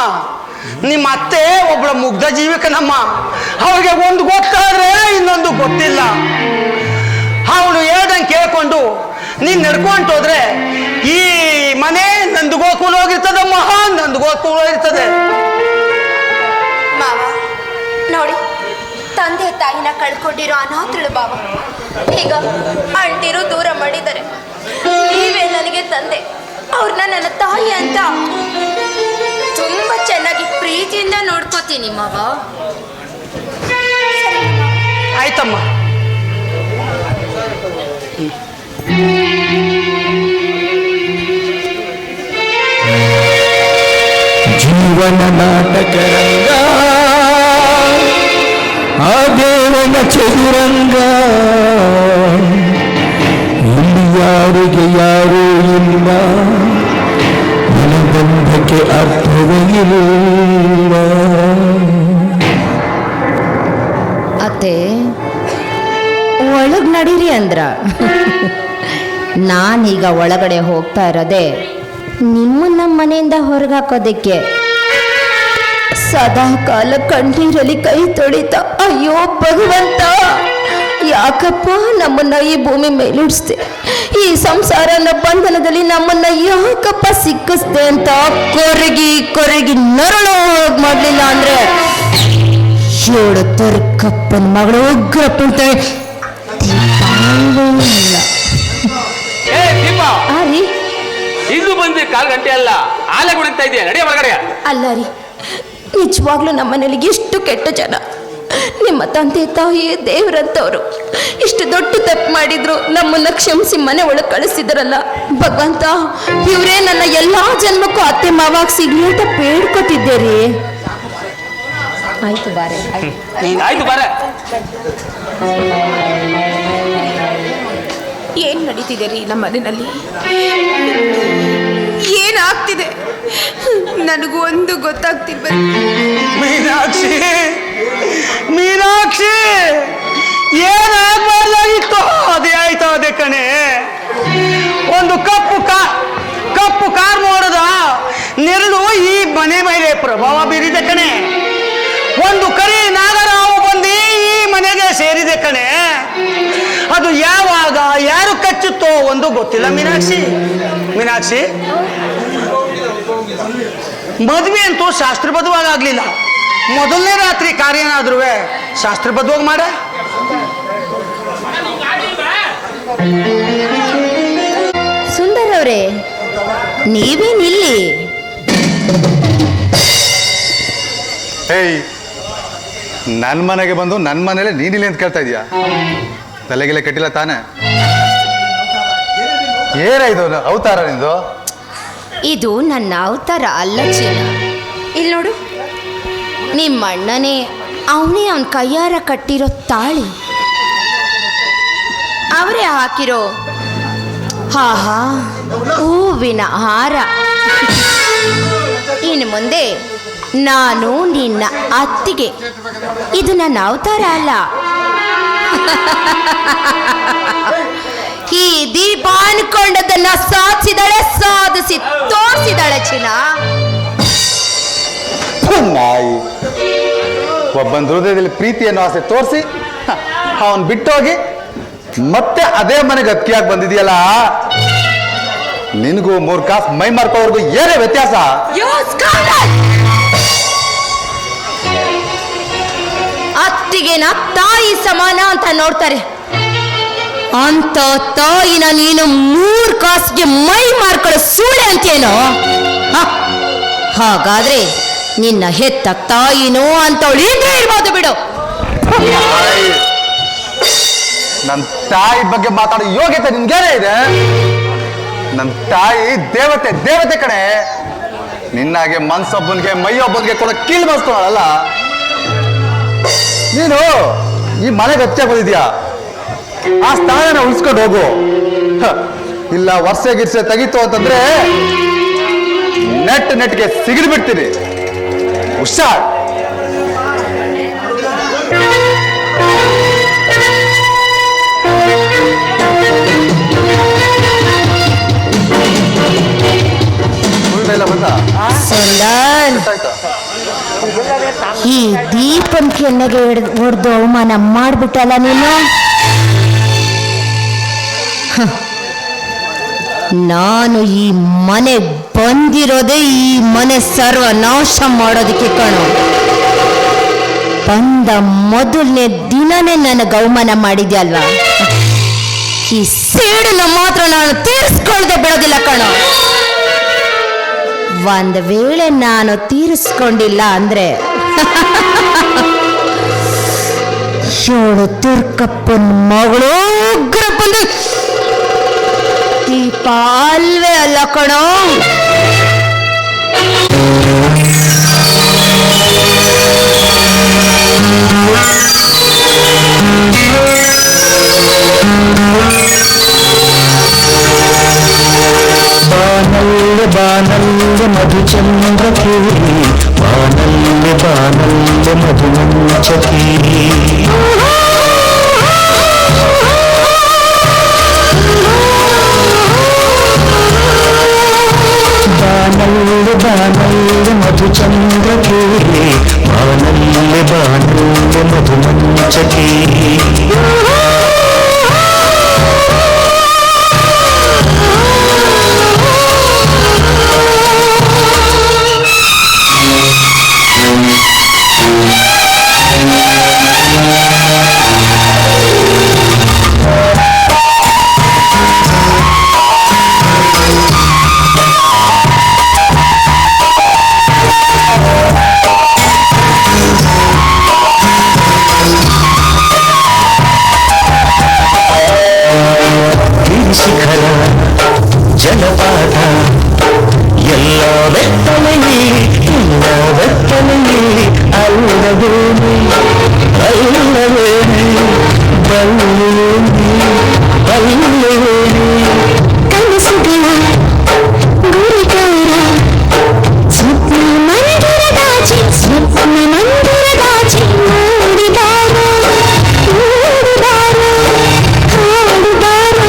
C: ನಿಮ್ಮ ಅತ್ತೆ ಒಬ್ಬಳ ಮುಗ್ಧ ಜೀವಿಕನಮ್ಮ. ಅವಳಿಗೆ ಒಂದು ಗೊತ್ತಾದ್ರೆ ಇನ್ನೊಂದು ಗೊತ್ತಿಲ್ಲ. ಅವಳು ಹೇಳ್ದಂಗೆ ಕೇಳ್ಕೊಂಡು ನೀನು ನಡ್ಕೊಂಡು ಹೋದ್ರೆ ಈ ಮನೆ ನಂದು ಗೋಕುಲ ಹೋಗಿರ್ತದಮ್ಮ, ನಂದು ಗೋಕುಲ ಹೋಗಿರ್ತದೆ.
H: ಮಾವ ನೋಡಿ, ತಂದೆ ತಾಯಿನ ಕಳ್ಕೊಂಡಿರೋ ಅನಾಥಳು ಬಾವ. ಈಗ ಅಳ್ತಿರು ದೂರ ಮಾಡಿದ್ದಾರೆ. ನೀವೇ ನನಗೆ ತಂದೆ, ಅವ್ರನ್ನ ನನ್ನ ತಾಯಿ ಅಂತ ತುಂಬಾ ಚೆನ್ನಾಗಿ ಪ್ರೀತಿಯಿಂದ ನೋಡ್ಕೋತೀನಿ ಮಾವ.
C: ಆಯ್ತಮ್ಮ.
G: ಜೀವನ ನಾಟಕ ರಂಗ, ಆ ದೇವನ ಚದುರಂಗ, ಇಲ್ಲಿ ಯಾರಿಗೆ ಯಾರೂ ಇಲ್ಲ, ಮನಬಂಧಕ್ಕೆ ಅರ್ಥವೇ ಇಲ್ಲ.
J: ಅತ್ತೆ ಒಳಗ್ ನಡೀರಿ ಅಂದ್ರ ನಾನೀಗ ಒಳಗಡೆ ಹೋಗ್ತಾ ಇರೋದೆ ನಿಮ್ಮನ್ನ ಮನೆಯಿಂದ ಹೊರಗಾಕೋದಕ್ಕೆ. ಸದಾ ಕಾಲ ಕಣ್ಣೀರಲ್ಲಿ ಕೈ ತೊಳಿತ, ಅಯ್ಯೋ ಭಗವಂತ, ಯಾಕಪ್ಪ ನಮ್ಮನ್ನ ಈ ಭೂಮಿ ಮೇಲಿಡ್ಸ್ದೆ, ಈ ಸಂಸಾರನ ಬಂಧನದಲ್ಲಿ ನಮ್ಮನ್ನ ಯಾಕಪ್ಪ ಸಿಕ್ಕಿಸ್ದೆ ಅಂತ ಕೊರಗಿ ಕೊರಗಿ ನರಳು ಮಾಡ್ಲಿಲ್ಲ ಅಂದ್ರೆ ಏಳು ತರ್ಕಪ್ಪನ ಮಗಳು ಉಗ್ರಪ್ಪಂತ
I: ಏ ದೀಪ,
J: ಆ ರೀ,
I: ಇದು ಬಂದು 1/4 ಗಂಟೆ ಅಲ್ಲ, ಆಲೆ ಗುಣಗ್ತಾ ಇದೆಯಾ? ನಡೆಯ ಹೊರಗಡೆ.
J: ಅಲ್ಲ ರೀ, ನಿಜವಾಗ್ಲೂ ನಮ್ಮನೇಲಿ ಎಷ್ಟು ಕೆಟ್ಟ ಜನ. ನಿಮ್ಮ ತಂದೆ ತಾಯಿ ದೇವರಂತವ್ರು ಇಷ್ಟು ದೊಡ್ಡ ತಪ್ಪು ಮಾಡಿದ್ರು ನಮ್ಮನ್ನ ಕ್ಷಮಿಸಿ ಮನೆ ಒಳಗೆ ಕಳಿಸಿದ್ರಲ್ಲ ಭಗವಂತ, ಇವರೇ ನನ್ನ ಎಲ್ಲಾ ಜನ್ಮಕ್ಕೂ ಅತ್ತೆ ಮಾವಾಗ ಸಿಗ್ಲಿ ಅಂತ ಬೇಡ್ಕೊತಿದ್ದೆ ರೀ. ಆಯ್ತು ಬಾರೆ,
I: ಆಯ್ತು ಬಾರ.
H: ಏನ್ ನಡೀತಿದೆ ರೀ ನಮ್ಮ ಮನೆಯಲ್ಲಿ? ಏನಾಗ್ತಿದೆ ನನಗೂ ಒಂದು ಗೊತ್ತಾಗ್ತಿರ್ಬೇಕು.
C: ಮೀನಾಕ್ಷಿ, ಮೀನಾಕ್ಷಿ, ಏನಾಗಬಾರ್ದಾಗಿತ್ತು ಅದೇ ಆಯ್ತು. ಅದೇ ಕಣೆ, ಒಂದು ಕಪ್ಪು ಕಾರ್ ನೋಡದ ನೆರಳು ಈ ಮನೆ ಮೇಲೆ ಪ್ರಭಾವ ಬೀರಿದೆ ಕಣೆ. ಒಂದು ಕರಿ ನಾಗರಾವು ಬಂದು ಈ ಮನೆಗೆ ಸೇರಿದೆ ಕಣೆ. ಅದು ಯಾವಾಗ ಯಾರು ಕಚ್ಚುತ್ತೋ ಒಂದು ಗೊತ್ತಿಲ್ಲ ಮೀನಾಕ್ಷಿ. ಮೀನಾಕ್ಷಿ, ಮದುವೆ ಅಂತೂ ಶಾಸ್ತ್ರಬದ್ಧವಾಗಿ ಆಗ್ಲಿಲ್ಲ. ಮೊದಲನೇ ರಾತ್ರಿ ಕಾರ್ಯನಾದ್ರೂ ಶಾಸ್ತ್ರಬದ್ಧವಾಗಿ ಮಾಡ.
J: ಸುಂದರ್ ಅವರೇ, ನೀವೇನಿಲ್ಲಿ?
K: ಏಯ್, ನನ್ನ ಮನೆಗೆ ಬಂದು ನನ್ನ ಮನೇಲೆ ನೀನಿಲ್ಲ ಅಂತ ಕೇಳ್ತಾ ಇದೀಯಾ? ತಲೆಗೆಲೆ ಕೆಟ್ಟಿಲ್ಲ ತಾನೆ? ಏನಾಯ್ತು ಅವತಾರ ನಿಂದು?
J: ಇದು ನನ್ನ ಅವತಾರ ಅಲ್ಲ ಚೀನ. ಇಲ್ಲಿ ನೋಡು, ನಿಮ್ಮ ಅಣ್ಣನೇ ಅವನೇ ಅವನ ಕೈಯಾರ ಕಟ್ಟಿರೋ ತಾಳಿ, ಅವರೇ ಹಾಕಿರೋ ಹಾಹಾ ಹೂವಿನ ಹಾರ. ಇನ್ನು ಮುಂದೆ ನಾನು ನಿನ್ನ ಅತ್ತಿಗೆ. ಇದು ನನ್ನ ಅವತಾರ ಅಲ್ಲ. ಈ ದೀಪ ಅನ್ಕೊಂಡದನ್ನ ಸಾಧಿಸಿದಳೆ, ಸಾಧಿಸಿ ತೋರಿಸಿದಳೆ ಚಿನ್ನ.
K: ನಾಯಿ, ಒಬ್ಬನ ಹೃದಯದಲ್ಲಿ ಪ್ರೀತಿಯನ್ನು ಆಸೆ ತೋರಿಸಿ ಅವನ್ ಬಿಟ್ಟೋಗಿ ಮತ್ತೆ ಅದೇ ಮನೆಗೆ ಅಕ್ಕಿಯಾಗಿ ಬಂದಿದೆಯಲ್ಲ. ನಿನಗೂ 3 ಕಾಸು ಮೈ ಮಾರ್ಕೋವರೆಗೂ ಏನೇ ವ್ಯತ್ಯಾಸ?
J: ಅತ್ತಿಗೆನ ತಾಯಿ ಸಮಾನ ಅಂತ ನೋಡ್ತಾರೆ. ಅಂತ ತಾಯಿನ ನೀನು 3 ಕಾಸಿಗೆ ಮೈ ಮಾರ್ಕೊಳ್ಳೋ ಸೂಳೆ ಅಂತೇನೋ? ಹಾಗಾದ್ರೆ ನಿನ್ನ ಹೆತ್ತ ತಾಯಿನೋ ಅಂತವಳು ಇದ್ರೆ ಇರ್ಬೋದು ಬಿಡು.
K: ನನ್ನ ತಾಯಿ ಬಗ್ಗೆ ಮಾತಾಡೋ ಯೋಗ್ಯತೆ ನಿನ್ಗೇನೇ ಇದೆ? ನನ್ನ ತಾಯಿ ದೇವತೆ, ದೇವತೆ ಕಣೆ. ನಿನ್ನಾಗೆ ಮನ್ಸೊಬ್ಬನಿಗೆ ಮೈಯೊಬ್ಬನಿಗೆ ಕೂಡ ಕೀಳು ಬಸ್ತಾಳಲ್ಲ. ನೀನು ಈ ಮನೆಗೆ ಹಚ್ಚೆ ಬಂದಿದ್ಯಾ, ಆ ಸ್ಥಾನನ ಉಳಿಸ್ಕೊಂಡು ಹೋಗು. ಇಲ್ಲ ವರ್ಷೆ ಗಿರ್ಸೆ ತೆಗಿತು ಅಂತಂದ್ರೆ ನೆಟ್ಗೆ ಸಿಗಿದು ಬಿಡ್ತೀನಿ. ಹುಷಾರ್.
J: ಈ ದೀಪನ್ ಕೆನ್ನೆಗೆ ಹೊಡೆದು ಅವಮಾನ ಮಾಡ್ಬಿಟ್ಟಲ್ಲ ನೀನು. ನಾನು ಈ ಮನೆ ಬಂದಿರೋದೇ ಈ ಮನೆ ಸರ್ವನಾಶ ಮಾಡೋದಕ್ಕೆ ಕಣೋ. ಬಂದ ಮೊದಲನೇ ದಿನನೇ ನನಗೆ ಅವಮಾನ ಮಾಡಿದ್ಯಲ್ವಾ, ಈ ಸೇಡನ್ನ ಮಾತ್ರ ನಾನು ತೀರಿಸ್ಕೊಳ್ದೆ ಬಿಡೋದಿಲ್ಲ ಕಣೋ. ಒಂದ್ ವೇಳೆ ನಾನು ತೀರಿಸ್ಕೊಂಡಿಲ್ಲ ಅಂದ್ರೆ ಇವಳು ತುರ್ಕಪ್ಪನ ಮಗಳು ಉಗ್ರ ಬಂದು ದೀಪ ಅಲ್ವೇ ಅಲ್ಲ ಕಣೋ.
G: ಬಾನಲ್ಲೆ ಬಾನಲ್ಲೆ ಮಧುಚಂದ್ರಕಿ, ಬಾನಲ್ಲೆ ಬಾನಲ್ಲೆ ಮಧುಮಂಚಕಿ. ಬಾನಲ್ಲೆ ಬಾನಲ್ಲೆ ಮಧುಚಂದ್ರಕಿ, ಬಾನಲ್ಲೆ ಬಾನಲ್ಲೆ ಮಧುಮಂಚಕಿ. ಶಿಖರ ಜಲಪಾತ ಎಲ್ಲ ಬೆತ್ತಲೆಯೇ, ಎಲ್ಲ ಬೆತ್ತಲೆಯೇ ಅಲ್ಲವೇನೆ ಅಲ್ಲವೇನೆ ಬಲ್ಲೇನೆ ಬಲ್ಲೇನೆ.
D: ಕನಸುಗಳ ಗುರಿಕಾರ ಸ್ವಪ್ನ ಮಂದಿರದಾಚೆ, ಸ್ವಪ್ನ ಮಂದಿರದಾಚೆ ಮೂಡಿದಾರ ಮೂಡಿದಾರ ಹಾಡುದಾರ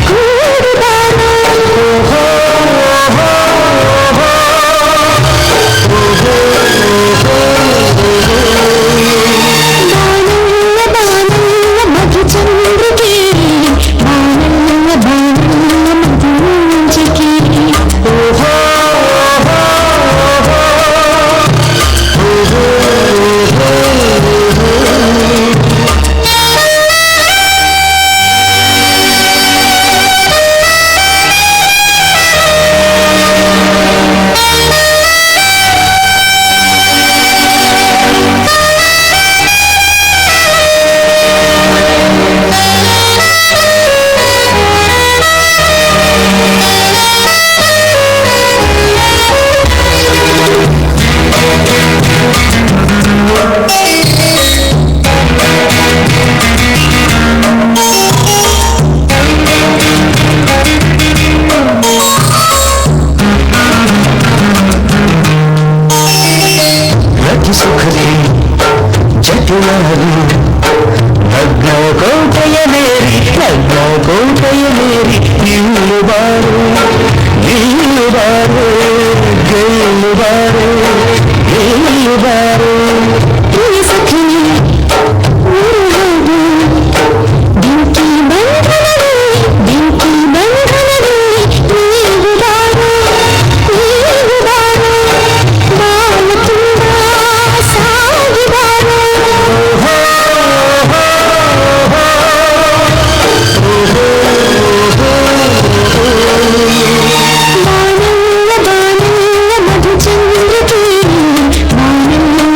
D: ಕೂಡುದಾರ. ಬಾನಲ್ಲ ಬಾನಲ್ಲ ಮಧುಚಂದ್ರಿಕೆ, ಬಾನಲ್ಲ ಬಾನಲ್ಲ ಮಧುಮಂಚಕಿ.
G: ರತಿ ಸುಖದಿ ಜಟಿಲಾರಿ ಲಗ್ನ ಕೋಟೆಯನೇರಿ, ಲಗ್ನ ಕೋಟೆಯನೇರಿ ನಿಲ್ಲುಬಾರು ನಿಲ್ಲುಬಾರು ಗೆಲ್ಲುಬಾರು ಗೆಲ್ಲುಬಾರು.
D: ಸಖಿನಿ ಬೆಂಕಿ ಬಂಧನವೇ, ಬೆಂಕಿ ಬಂಧನವೇ ನೀಗುದಾರ ನೀಗುದಾರ ಬಾಳ ತುಂಬ ಸಾಗುದಾರ. ಬಾನಲ್ಲ ಬಾನಲ್ಲ ಮಧುಚಂದ್ರಿಕೆ, ಬಾನಲ್ಲ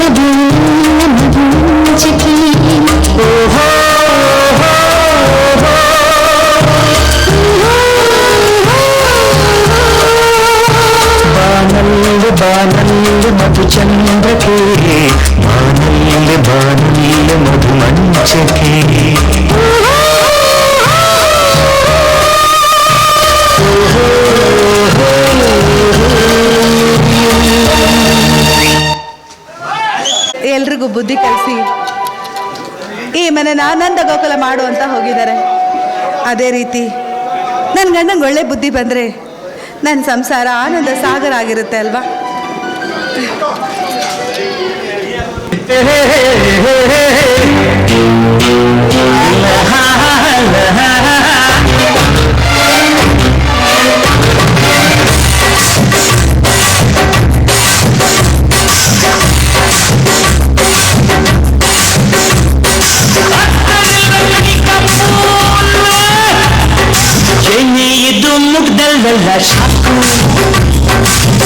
B: ಎಲ್ರಿಗೂ ಬುದ್ಧಿ ಕಲಿಸಿ ಈ ಮನೆನ ಆನಂದ ಗೋಕುಲ ಮಾಡು ಅಂತ ಹೋಗಿದ್ದಾರೆ. ಅದೇ ರೀತಿ ನನ್ನ ಗಂಡಂಗೆ ಒಳ್ಳೆ ಬುದ್ಧಿ ಬಂದರೆ ನನ್ನ ಸಂಸಾರ ಆನಂದ ಸಾಗರ ಆಗಿರುತ್ತೆ ಅಲ್ವಾ?
G: ಇದು ಮುಗ್ದಲ್ಲೆಲ್ಲ ಶಾಕು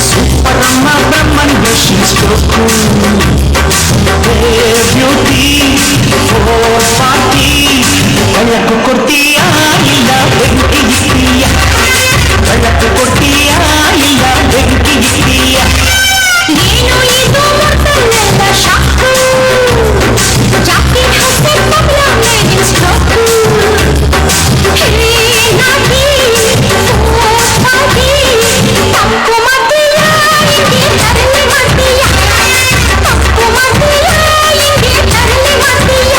G: ಸೂಪರಮ್ಮ ಬ್ರಹ್ಮನ್ ಸ್ಟ್ರೋಕು ಬ್ಯೂಟಿ ಪಾರ್ಟಿ ಬೆಳಕು ಕೊಡ್ತೀಯಾ ಇಲ್ಲ ಬೆಂಕಿ ಇದ್ದೀಯ ಬೆಳಕು ಕೊಡ್ತೀಯಾ ಇಲ್ಲ ಬೆಂಕಿ ಇದ್ದೀಯ
D: ಏನು ಇದು ಮುಗ್ದಲ್ಲೆಲ್ಲ ಶಾಕು ಜಾತಿ ಹಸೆ ತಬಲ ಮೇಲಿನ ಸ್ಟ್ರೋಕು ತಪ್ಪು ಮಾಡ್ತೀಯ ಹಿಂಗೆ ತರಲೆ ಮಾಡ್ತೀಯ ತಪ್ಪು ಮಾಡ್ತೀಯ ಹಿಂಗೆ ತರಲೆ ಮಾಡ್ತೀಯ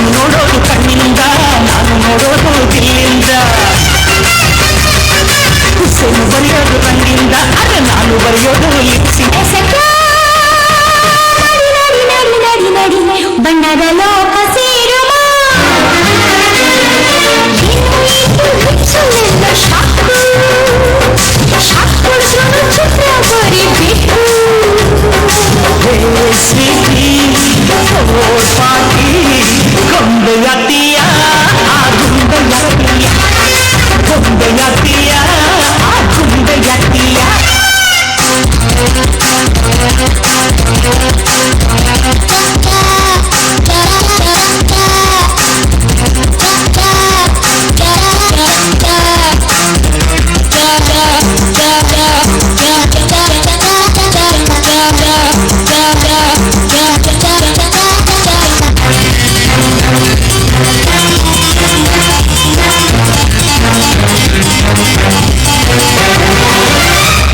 G: ನೋಡೋದು ಕಣ್ಣಿಂದ ನಾನು ನೋಡೋದು ದಿಲ್ಲಿಂದ ಹುಸೇನು ಬರೆಯೋದು ರಂಗಿಂದ ಅರೆ ನಾನು ಬರೆಯೋದು
D: ಬಣ್ಣದ ಲೋಕ ಸೇರುವ ಶಾಕು ಶಾಕು ಚಿತ್ರ ಬರಿಬೇಕು
G: ಪಾರ್ಟಿ ಗೊಂಬೆಯಾತೀಯ ಆ ಗುಂಬೆಯಾತೀಯ ಗೊಂಬೆಯಾತೀಯ ಆ ಗುಂಬೆಯಾತೀಯ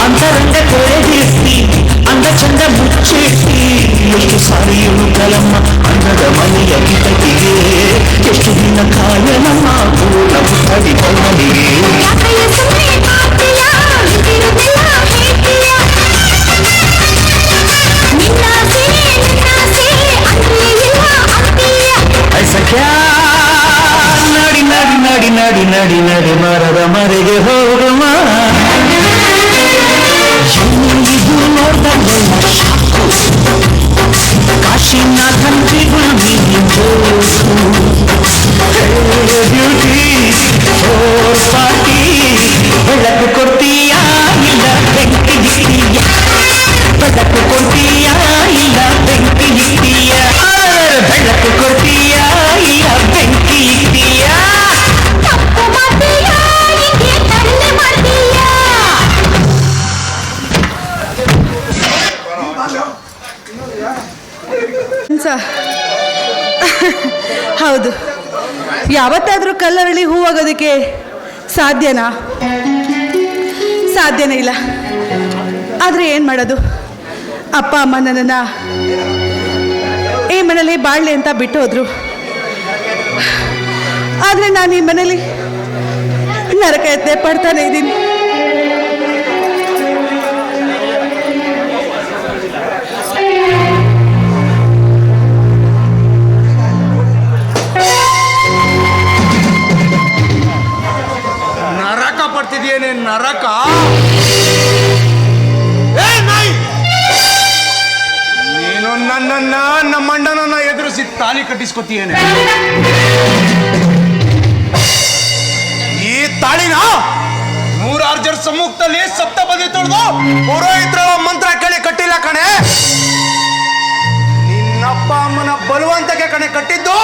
G: ಅಂತರಂಗ ತೊಳೆದಿರ್ತಿ ಅಂದ ಚಂದ ಮುಚ್ಚಿರ್ತಿ ಎಷ್ಟು ಸಾರಿಯು ಕಲಮ್ಮ ಅನ್ನದ ಮನೆಯ ಕಿಟಕಿಗೆ ಎಷ್ಟು ದಿನ ಕಾಯನಮ್ಮ ಪೂರ್ಣ ಪುತ್ತಡಿ ಬಣ್ಣನಿಗೆ ಸಖ್ಯಾ ನಡಿ ನಡಿ ನಡಿ ನಡಿ ನಡಿ ನಡಿ ಮರದ ಮರೆಗೆ ಹೋಗಮ್ಮ ಇದು ನೋಡ್ದಲ್ಲೆಲ್ಲ ಶಾಕು ಕಾಶಿನಾಥನ್ ಬ್ಯೂಟಿ ಪಾರ್ಟಿ ಬೆಳಕು ಕೊಡ್ತೀಯಾ ಇಲ್ಲ ಬೆಂಕಿ ಇದ್ದೀಯ ಬೆಳಕು ಕೊಡ್ತೀಯಾ ಇಲ್ಲ ಬೆಂಕಿ ಇದ್ದೀಯ ಬೆಳಕು ಕೊಡ್ತೀಯಾ ಇಲ್ಲ ಬೆಂಕಿ ಇದ್ದೀಯ
D: ತಪ್ಪು ಮಾಡ್ತೀಯ ಹಿಂಗೆ ತರಲೆ ಮಾಡ್ತೀಯ
B: ಹೌದು, ಯಾವತ್ತಾದರೂ ಕಲ್ಲರಳಿ ಹೂವಾಗೋದಕ್ಕೆ ಸಾಧ್ಯನಾ? ಸಾಧ್ಯನೇ ಇಲ್ಲ. ಆದರೆ ಏನು ಮಾಡೋದು, ಅಪ್ಪ ಅಮ್ಮ ನನ್ನನ್ನು ಈ ಮನೇಲಿ ಬಾಳ್ಲಿ ಅಂತ ಬಿಟ್ಟು ಹೋದ್ರು. ಆದರೆ ನಾನು ಈ ಮನೇಲಿ ನರಕ ಯತ್ನೆ ಪಡ್ತಾನೆ ಇದ್ದೀನಿ.
E: ನರಕ ಪಡ್ತಿದ್ಯೇನೆ ನರಕ. ಏ ನಾಯಿ, ನೀನು
A: ನನ್ನನ್ನ ನಮ್ಮಣ್ಣನನ್ನ ಎದುರಿಸಿ ತಾಲಿ ಕಟ್ಟಿಸ್ಕೊತೀಯೇನೆ. ಈ ತಾಳಿನ ನೂರಾರು ಜನ ಸಮ್ಮುಖದಲ್ಲಿ ಸಪ್ತಪದಿ ತುಳಿದು ಪುರೋಹಿತರ ಮಂತ್ರ ಕೇಳಿ ಕಟ್ಟಿಲ್ಲ ಕಣೆ. ನಿನ್ನಪ್ಪ ಅಮ್ಮನ ಬಲವಂತಕ್ಕೆ ಕಣೆ ಕಟ್ಟಿದ್ದು.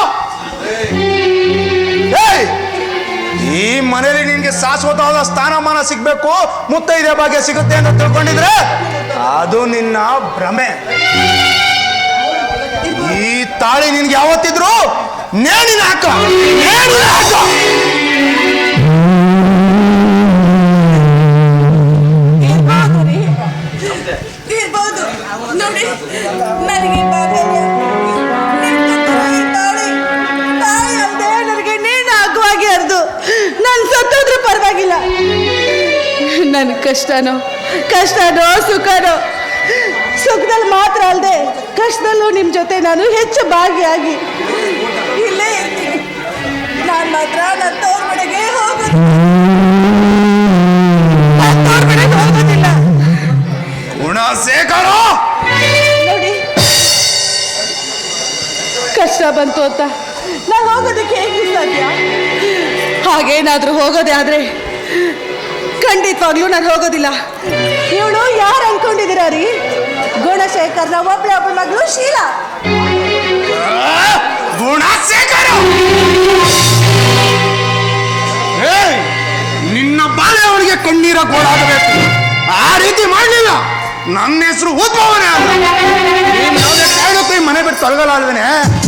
A: ಈ ಮನೆಯಲ್ಲಿ ನಿನ್ಗೆ ಶಾಶ್ವತವಾದ ಸ್ಥಾನಮಾನ ಸಿಗ್ಬೇಕು, ಮುತ್ತೈದೆ ಭಾಗ್ಯ ಸಿಗುತ್ತೆ ಅಂತ ತಿಳ್ಕೊಂಡಿದ್ರೆ ಅದು ನಿನ್ನ ಭ್ರಮೆ. ಈ ತಾಳಿ ನಿನ್ಗೆ ಯಾವತ್ತಿದ್ರು ನೇಣಿನ ಹಾಕ.
B: ಇರ್ಬೋದು ನೋಡಿ, ನನಗೆ ನನಗೆ ನೇಣು ಹಾಕುವಾಗೆ ಅರ್ದು ನಾನು ಸತ್ತೋದ್ರೂ ಪರವಾಗಿಲ್ಲ. ನನ್ನ ಕಷ್ಟನೋ ಸುಖನೋ, ಸುಖದಲ್ಲಿ ಮಾತ್ರ ಅಲ್ಲದೆ ಕಷ್ಟದಲ್ಲೂ ನಿಮ್ಮ ಜೊತೆ ನಾನು ಹೆಚ್ಚು ಭಾಗಿಯಾಗಿ ಇಲ್ಲೇ ಇರ್ತೀನಿ. ನಾನು ಮಾತ್ರ ನನ್ನ ತವ್ರ ಮನೆಗೆ ಹೋಗೋದಿಲ್ಲ.
A: ಗುಣಶೇಖರ
B: ನೋಡಿ, ಕಷ್ಟ ಬಂತು ಅಂತ ನಾನು ಹೋಗೋದಕ್ಕೆ ಹೇಗೆ ಸಾಧ್ಯ? ಹಾಗೇನಾದ್ರೂ ಹೋಗೋದೇ ಆದ್ರೆ ಖಂಡಿತವಾಗ್ಲೂ ನಾನು ಹೋಗೋದಿಲ್ಲ. ಇವಳು ಯಾರು ಅನ್ಕೊಂಡಿದ್ದೀರಾ ರೀ? ಗುಣಶೇಖರ್ನ ಒಬ್ಬಳ ಮಗಳು ಶೀಲಾ.
A: ಗುಣಶೇಖರ ನಿನ್ನ ಬಾಳೆ ಅವಳಿಗೆ ಕಣ್ಣೀರ ಗೋಳಾಗಬೇಕು. ಆ ರೀತಿ ಮಾಡಲಿಲ್ಲ ನನ್ನ ಹೆಸರು ಉದ್ಭವನೇ ಅಲ್ಲ. ನೀನ್ ಯಾವುದೇ ಕಾರಣಕ್ಕೂ ಈ ಮನೆ ಬಿಟ್ಟು ತೊಲಗಲ್ಲ ಅಲ್ವೇನೆ?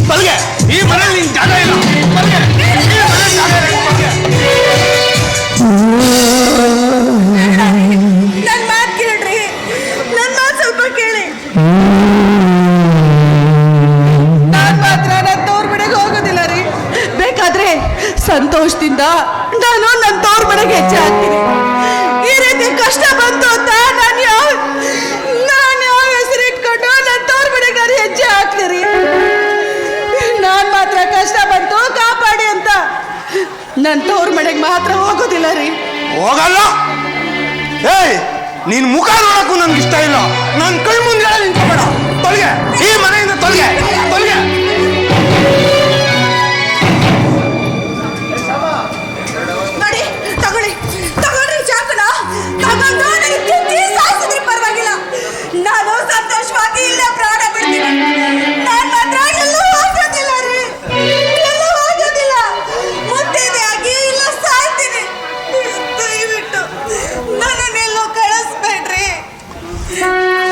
A: ತೊಲಗೆ, ಈ ಮನೇಲಿ ನಿನ್ ಜಾಗ ಇಲ್ಲ. ತೊಲಗೆ, ಈ ಮನೆ ಜಾಗ ಇಲ್ಲ.
B: ನನ್ನ ಮಾತು ಕೇಳ್ರಿ, ನನ್ನ ಮಾತು ಸ್ವಲ್ಪ ಕೇಳಿ. ನಾನು ಮಾತ್ರ ನನ್ನ ತವ್ರ ಮನೆಗೆ ಹೋಗೋದಿಲ್ಲ ರೀ. ಬೇಕಾದ್ರೆ ಸಂತೋಷದಿಂದ ನಾನು ನನ್ನ ತವ್ರ ಮನೆಗೆ ಹೆಜ್ಜೆ ಹಾಕ್ತೀನಿ. ಈ ರೀತಿ ಕಷ್ಟ ಬಂತು ಅಂತ ನಾನು ಯಾವ ಹೆಸರು ಇಟ್ಕೊಂಡು ನನ್ನ ತವ್ರ ಮನೆಗೆ ಹೆಜ್ಜೆ ಹಾಕ್ತೀರಿ? ನಾನು ಮಾತ್ರ ಕಷ್ಟ ಬಂತು ಕಾಪಾಡಿ ಅಂತ ನನ್ನ ತವ್ರ ಮನೆಗೆ ಮಾತ್ರ ಹೋಗೋದಿಲ್ಲ ರೀ.
A: ಹೋಗಲ್ಲ. ನೀನ್ ಮುಖ ನೋಡಕ್ಕೂ ನನ್ಗೆ ಇಷ್ಟ ಇಲ್ಲ. ನನ್ನ ಕೈ ಮುಂದೆ ನಿಂತ್ಕೋಬೇಡ. ತೊಲಗೆ, ಈ ಮನೆಯಿಂದ ತೊಲಗೆ.
B: ನೋಡಿ, ತಗೊಳ್ರಿ ಚಾಕುನ. ತಗೊಂಡು ನನಗೆ ಕಿತ್ತಿ ಸಾಯಿಸಿದ್ರೆ ಪರವಾಗಿಲ್ಲ. ನಾನು ಸಂತೋಷವಾಗಿ ಇಲ್ಲೇ ಪ್ರಾಣ ಬಿಡ್ತೀನಿ. ನಾನು ಮಾತ್ರ ಎಲ್ಲೂ ಹೋಗೋದಿಲ್ಲ ರೀ, ಎಲ್ಲೂ ಹೋಗೋದಿಲ್ಲ. ಮುತ್ತೈದೆಯಾಗಿ ಇಲ್ಲ ಸಾಯ್ತೀನಿ. ದಯವಿಟ್ಟು ನನ್ನನ್ನೆಲ್ಲೋ ಕಳಿಸ್ಬೇಡ್ರಿ.